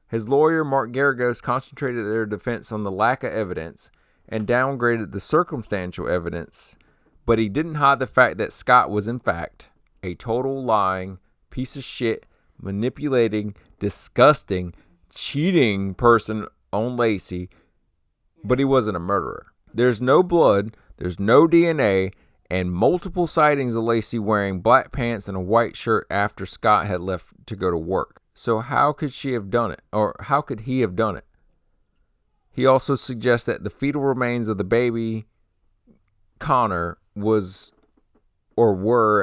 His lawyer, Mark Garagos, concentrated their defense on the lack of evidence and downgraded the circumstantial evidence, but he didn't hide the fact that Scott was, in fact, a total lying, piece of shit, manipulating, disgusting, cheating person on Laci, but he wasn't a murderer. There's no blood, there's no DNA, and multiple sightings of Laci wearing black pants and a white shirt after Scott had left to go to work. So how could she have done it? Or how could he have done it? He also suggests that the fetal remains of the baby, Connor, were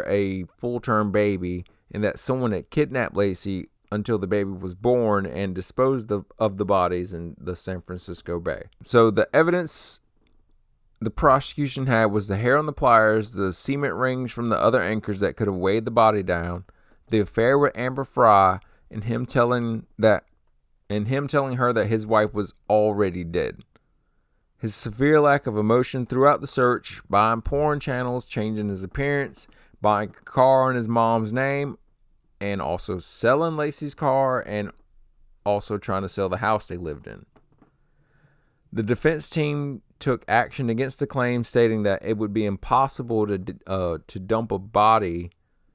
a full-term baby, and that someone had kidnapped Laci until the baby was born and disposed of the bodies in the San Francisco Bay. So the evidence the prosecution had was the hair on the pliers, the cement rings from the other anchors that could have weighed the body down, the affair with Amber Fry, and him telling her that his wife was already dead. His severe lack of emotion throughout the search, buying porn channels, changing his appearance, buying a car in his mom's name, and also selling Laci's car, and also trying to sell the house they lived in. The defense team took action against the claim, stating that it would be impossible to dump a body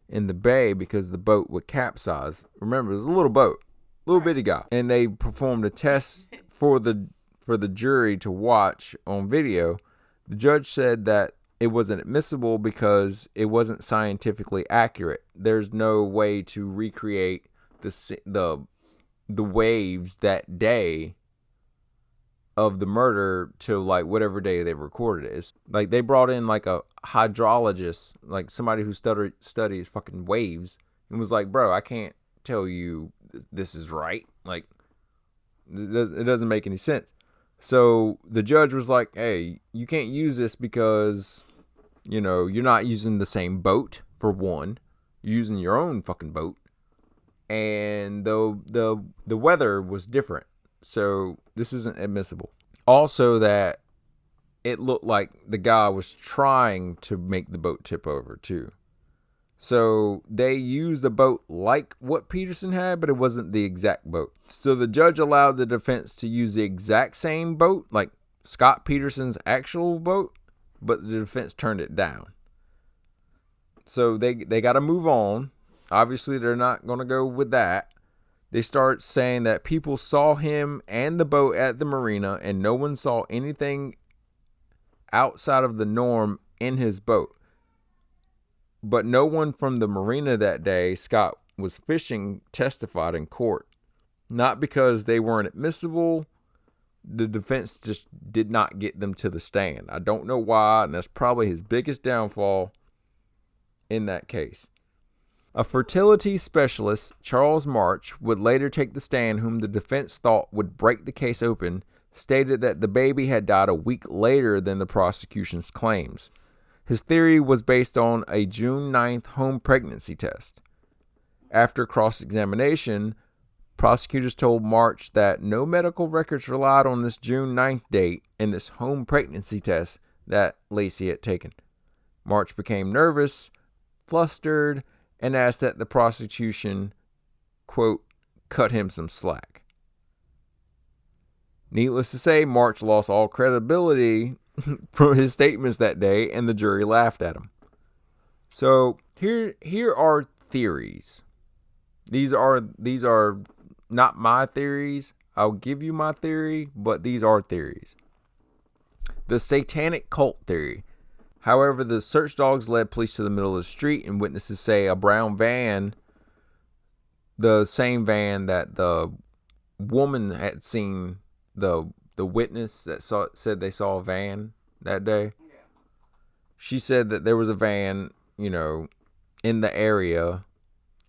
in the bay because the boat would capsize. Remember, it was a little boat, little bitty guy, and they performed a test for the jury to watch on video. The judge said that it wasn't admissible because it wasn't scientifically accurate. There's no way to recreate the waves that day of the murder to like whatever day they recorded it. It's like they brought in like a hydrologist, like somebody who studies fucking waves, and was like, bro, I can't tell you this is right. Like, it doesn't make any sense. So the judge was like, hey, you can't use this because, you know, you're not using the same boat, for one. You're using your own fucking boat. And the weather was different. So this isn't admissible. Also, that it looked like the guy was trying to make the boat tip over too. So they used the boat like what Peterson had, but it wasn't the exact boat. So the judge allowed the defense to use the exact same boat, like Scott Peterson's actual boat, but the defense turned it down. So they got to move on. Obviously, they're not going to go with that. They start saying that people saw him and the boat at the marina, and no one saw anything outside of the norm in his boat. But no one from the marina that day Scott was fishing testified in court. Not because they weren't admissible. The defense just did not get them to the stand. I don't know why, and that's probably his biggest downfall in that case. A fertility specialist, Charles March, would later take the stand, whom the defense thought would break the case open, stated that the baby had died a week later than the prosecution's claims. His theory was based on a June 9th home pregnancy test. After cross-examination, prosecutors told March that no medical records relied on this June 9th date and this home pregnancy test that Laci had taken. March became nervous, flustered, and asked that the prosecution, quote, cut him some slack. Needless to say, March lost all credibility from his statements that day, and the jury laughed at him. So here are theories. These are not my theories. I'll give you my theory, but these are theories. The Satanic cult theory. However, the search dogs led police to the middle of the street, and witnesses say a brown van, the same van that the woman had seen, the witness that said they saw a van that day. Yeah. She said that there was a van, you know, in the area,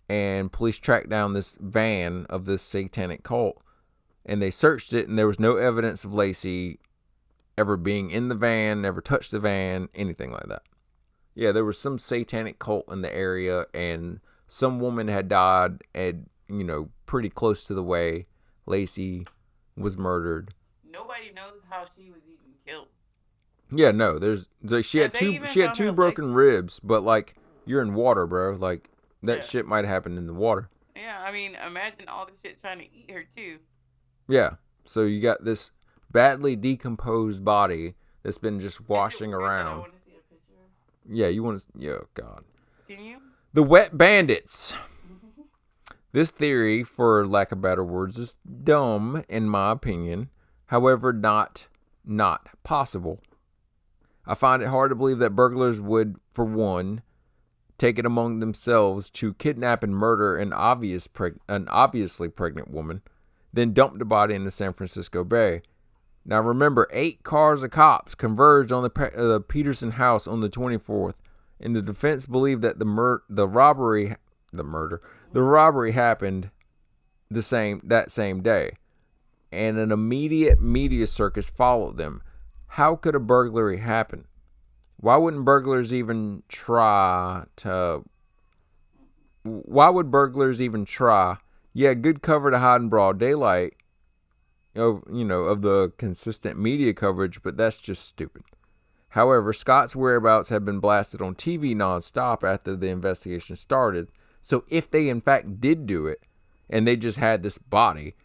and police tracked down this van of this satanic cult, and they searched it, and there was no evidence of Laci ever being in the van, never touched the van, anything like that. Yeah, there was some satanic cult in the area, and some woman had died at, you know, pretty close to the way Laci was murdered. Nobody knows how she was even killed. Yeah, no, she had two broken ribs, but like, you're in water, bro. Like, that shit might have happened in the water. Yeah, I mean, imagine all the shit trying to eat her too. Yeah, so you got this badly decomposed body that's been just washing around. I want to see a picture. Yeah, you want to? Yeah, God. Can you? The Wet Bandits. This theory, for lack of better words, is dumb in my opinion. However, not possible. I find it hard to believe that burglars would, for one, take it among themselves to kidnap and murder an obviously pregnant woman, then dump the body in the San Francisco Bay. Now remember, 8 cars of cops converged on the Peterson house on the 24th, and the defense believed that the robbery happened that same day, and an immediate media circus followed them. How could a burglary happen? Why wouldn't burglars even try? Yeah, good cover to hide in broad daylight. Of the consistent media coverage, but that's just stupid. However, Scott's whereabouts had been blasted on TV nonstop after the investigation started. So if they in fact did do it, and they just had this body,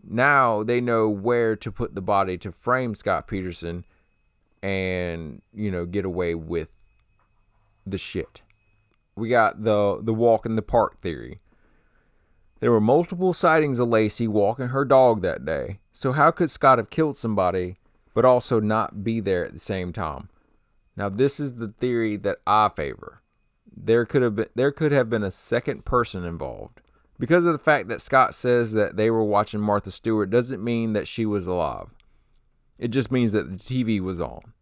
Now they know where to put the body to frame Scott Peterson and, get away with the shit. We got the walk in the park theory. There were multiple sightings of Laci walking her dog that day. So how could Scott have killed somebody but also not be there at the same time? Now this is the theory that I favor. There could have been a second person involved. Because of the fact that Scott says that they were watching Martha Stewart doesn't mean that she was alive. It just means that the TV was on.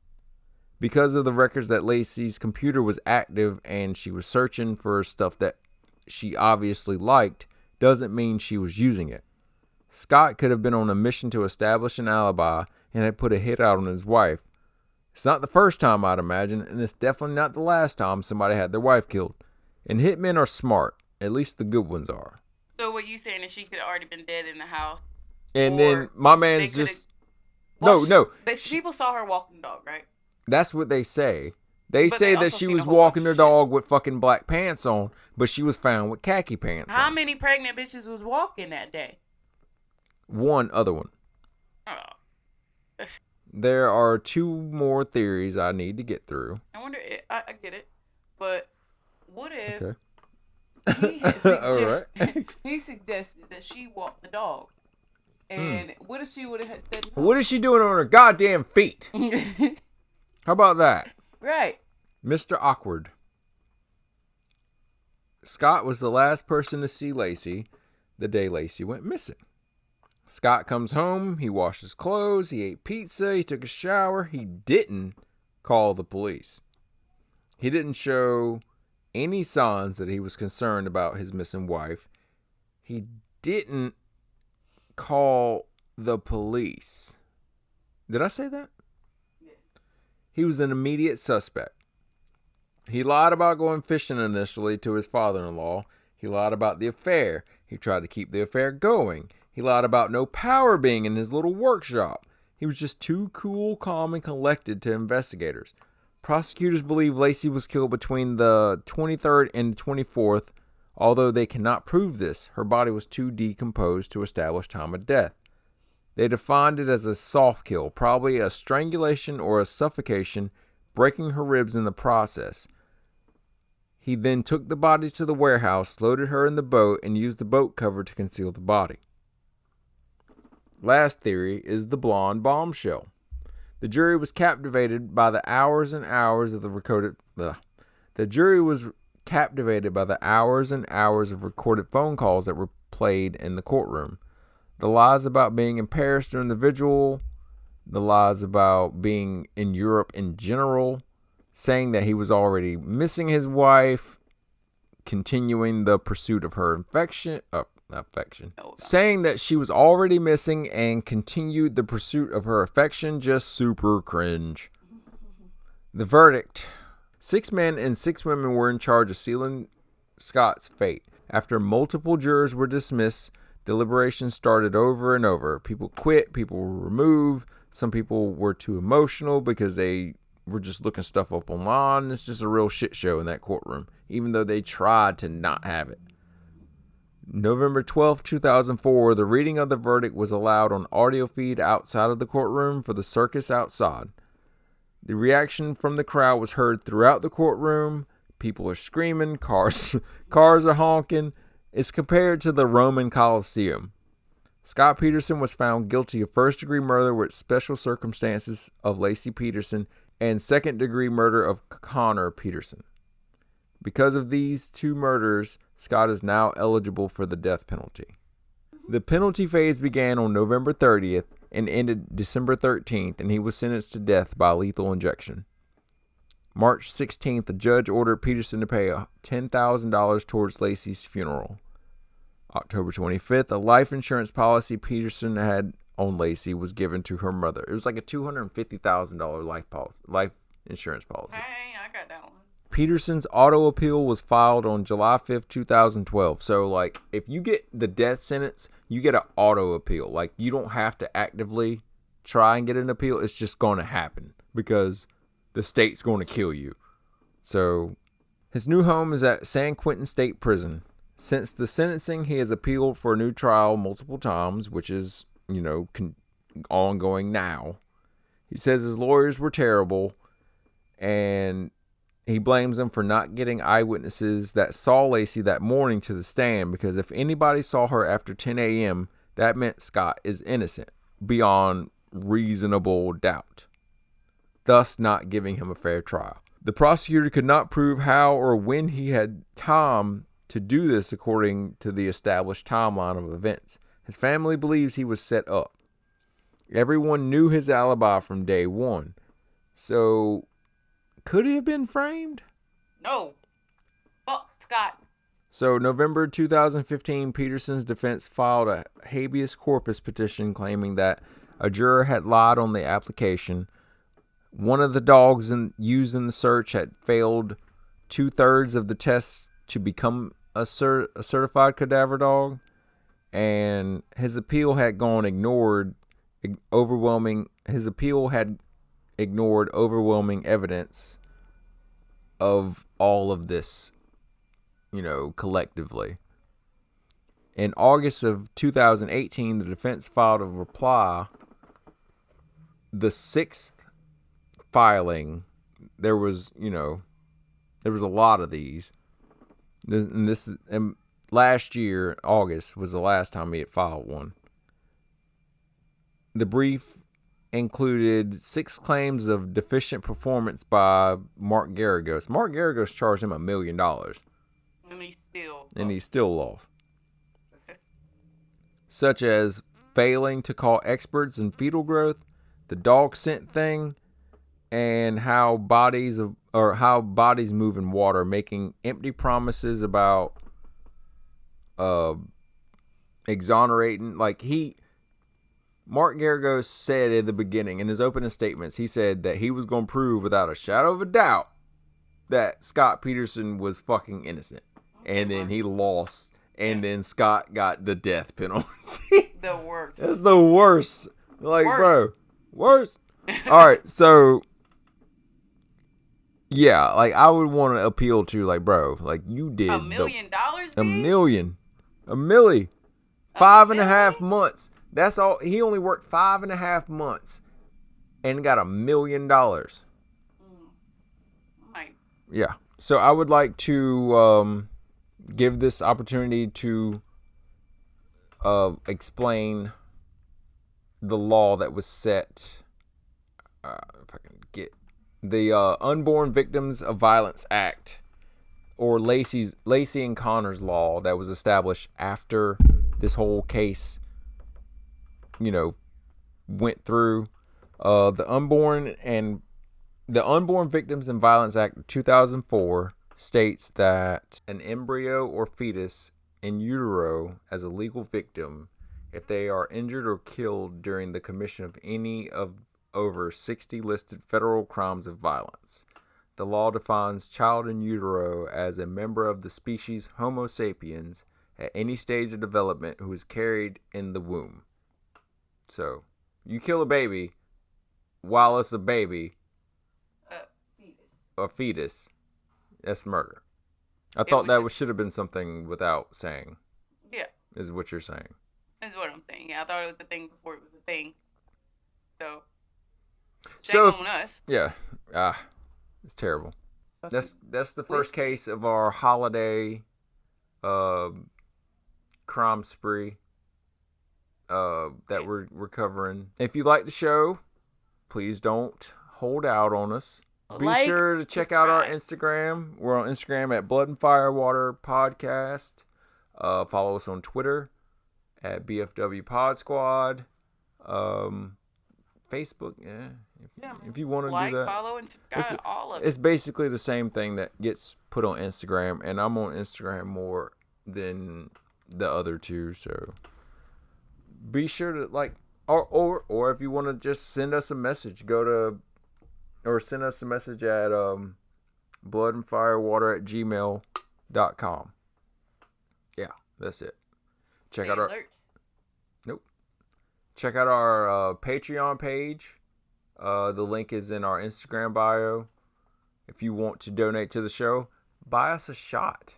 Because of the records that Laci's computer was active and she was searching for stuff that she obviously liked, doesn't mean she was using it. Scott could have been on a mission to establish an alibi and had put a hit out on his wife. It's not the first time, I'd imagine, and it's definitely not the last time somebody had their wife killed. And hitmen are smart. At least the good ones are. So what you saying is she could have already been dead in the house? And then my man's just... No. But people saw her walking the dog, right? That's what they say. They say that she was walking her dog with fucking black pants on, but she was found with khaki pants on. How many pregnant bitches was walking that day? One other one. Oh. There are two more theories I need to get through. I wonder, I get it, but what if he suggested that she walk the dog? And what if she would have said no? What is she doing on her goddamn feet? How about that? Right. Mr. Awkward. Scott was the last person to see Laci the day Laci went missing. Scott comes home, he washed his clothes, he ate pizza, he took a shower. He didn't call the police. He didn't show any signs that he was concerned about his missing wife. He didn't call the police. Did I say that? Yes. He was an immediate suspect. He lied about going fishing initially to his father-in-law. He lied about the affair. He tried to keep the affair going. He lied about no power being in his little workshop. He was just too cool, calm, and collected to investigators. Prosecutors believe Laci was killed between the 23rd and 24th, although they cannot prove this. Her body was too decomposed to establish time of death. They defined it as a soft kill, probably a strangulation or a suffocation, breaking her ribs in the process. He then took the body to the warehouse, loaded her in the boat, and used the boat cover to conceal the body. Last theory is the blonde bombshell. The jury was captivated by the hours and hours of recorded phone calls that were played in the courtroom. The lies about being in Paris during the vigil, the lies about being in Europe in general, saying that he was already missing his wife, continuing the pursuit of her saying that she was already missing and continued the pursuit of her affection, just super cringe. The verdict. 6 men and 6 women were in charge of sealing Scott's fate. After multiple jurors were dismissed, deliberations started over and over. People quit, people were removed. Some people were too emotional because they were just looking stuff up online. It's just a real shit show in that courtroom, even though they tried to not have it. November 12, 2004, the reading of the verdict was allowed on audio feed outside of the courtroom for the circus outside. The reaction from the crowd was heard throughout the courtroom. People are screaming, cars are honking. It's compared to the Roman Colosseum. Scott Peterson was found guilty of first-degree murder with special circumstances of Laci Peterson and second-degree murder of Connor Peterson. Because of these 2 murders, Scott is now eligible for the death penalty. The penalty phase began on November 30th and ended December 13th, and he was sentenced to death by lethal injection. March 16th, the judge ordered Peterson to pay $10,000 towards Laci's funeral. October 25th, a life insurance policy Peterson had on Laci was given to her mother. It was like a $250,000 life insurance policy. Hey, I got that one. Peterson's auto appeal was filed on July 5th, 2012. So, like, if you get the death sentence, you get an auto appeal. Like, you don't have to actively try and get an appeal. It's just going to happen because the state's going to kill you. So, his new home is at San Quentin State Prison. Since the sentencing, he has appealed for a new trial multiple times, which is ongoing now. He says his lawyers were terrible, and he blames them for not getting eyewitnesses that saw Laci that morning to the stand, because if anybody saw her after 10 a.m., that meant Scott is innocent beyond reasonable doubt, thus not giving him a fair trial. The prosecutor could not prove how or when he had time to do this according to the established timeline of events. His family believes he was set up. Everyone knew his alibi from day one. So, could he have been framed? No. Fuck Scott. So, November 2015, Peterson's defense filed a habeas corpus petition claiming that a juror had lied on the application. One of the dogs used in the search had failed 2/3 of the tests to become a certified cadaver dog, and his appeal had ignored overwhelming evidence of all of this, collectively. In August of 2018, the defense filed a reply. The sixth filing, there was a lot of these. And last year, August, was the last time he had filed one. The brief included 6 claims of deficient performance by Mark Garagos. Mark Garagos charged him $1 million. And he still lost. Such as failing to call experts in fetal growth, the dog scent thing, and how bodies move in water, making empty promises about exonerating. Mark Garagos said at the beginning in his opening statements, he said that he was going to prove without a shadow of a doubt that Scott Peterson was fucking innocent. And then he lost, and then Scott got the death penalty. The worst. That's the worst. Bro, worst. All right, so yeah, I would want to appeal to, bro, you did $1 million, a million, a milli, 5.5 months. That's all. He only worked 5.5 months and got $1 million. Yeah. So I would like to give this opportunity to explain the law that was set. If I can get the Unborn Victims of Violence Act, or Laci and Connor's law, that was established after this whole case went through. The Unborn Victims and Violence Act of 2004 states that an embryo or fetus in utero as a legal victim, if they are injured or killed during the commission of any of over 60 listed federal crimes of violence. The law defines child in utero as a member of the species Homo sapiens at any stage of development who is carried in the womb. So, you kill a baby while it's a baby, a fetus, that's murder. I thought that should have been something without saying. Yeah. Is what you're saying. Is what I'm saying. Yeah, I thought it was a thing before it was a thing. So on us. Yeah. It's terrible. That's the first case of our holiday crime spree that we're covering. If you like the show, please don't hold out on us. Be sure to check out our Instagram. We're on Instagram at Blood and Firewater Podcast. Follow us on Twitter at BFW Pod Squad. Facebook, if you want to do that. Follow, and all of it. It's basically the same thing that gets put on Instagram, and I'm on Instagram more than the other two, so be sure to or if you want to just send us a message, send us a message at bloodandfirewater@gmail.com. Yeah, that's it. Check out our Patreon page. The link is in our Instagram bio. If you want to donate to the show, buy us a shot.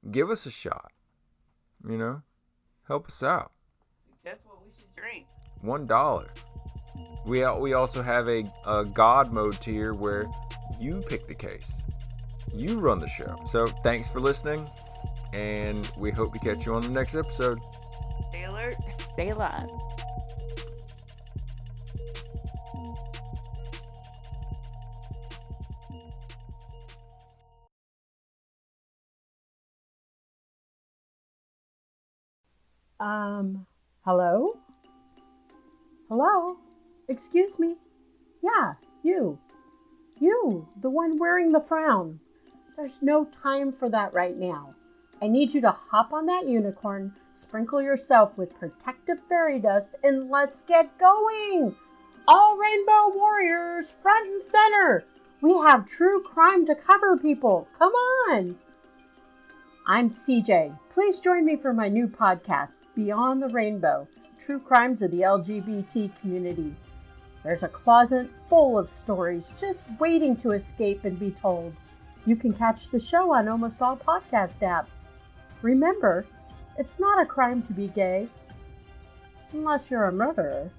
Give us a shot. Help us out. Suggest what we should drink. $1. We also have a God mode tier where you pick the case. You run the show. So thanks for listening, and we hope to catch you on the next episode. Stay alert. Stay alive. Hello? Hello? Excuse me? Yeah, you. You, the one wearing the frown. There's no time for that right now. I need you to hop on that unicorn, sprinkle yourself with protective fairy dust, and let's get going! All rainbow warriors, front and center! We have true crime to cover, people! Come on! I'm CJ. Please join me for my new podcast, Beyond the Rainbow, True Crimes of the LGBT Community. There's a closet full of stories just waiting to escape and be told. You can catch the show on almost all podcast apps. Remember, it's not a crime to be gay, unless you're a murderer.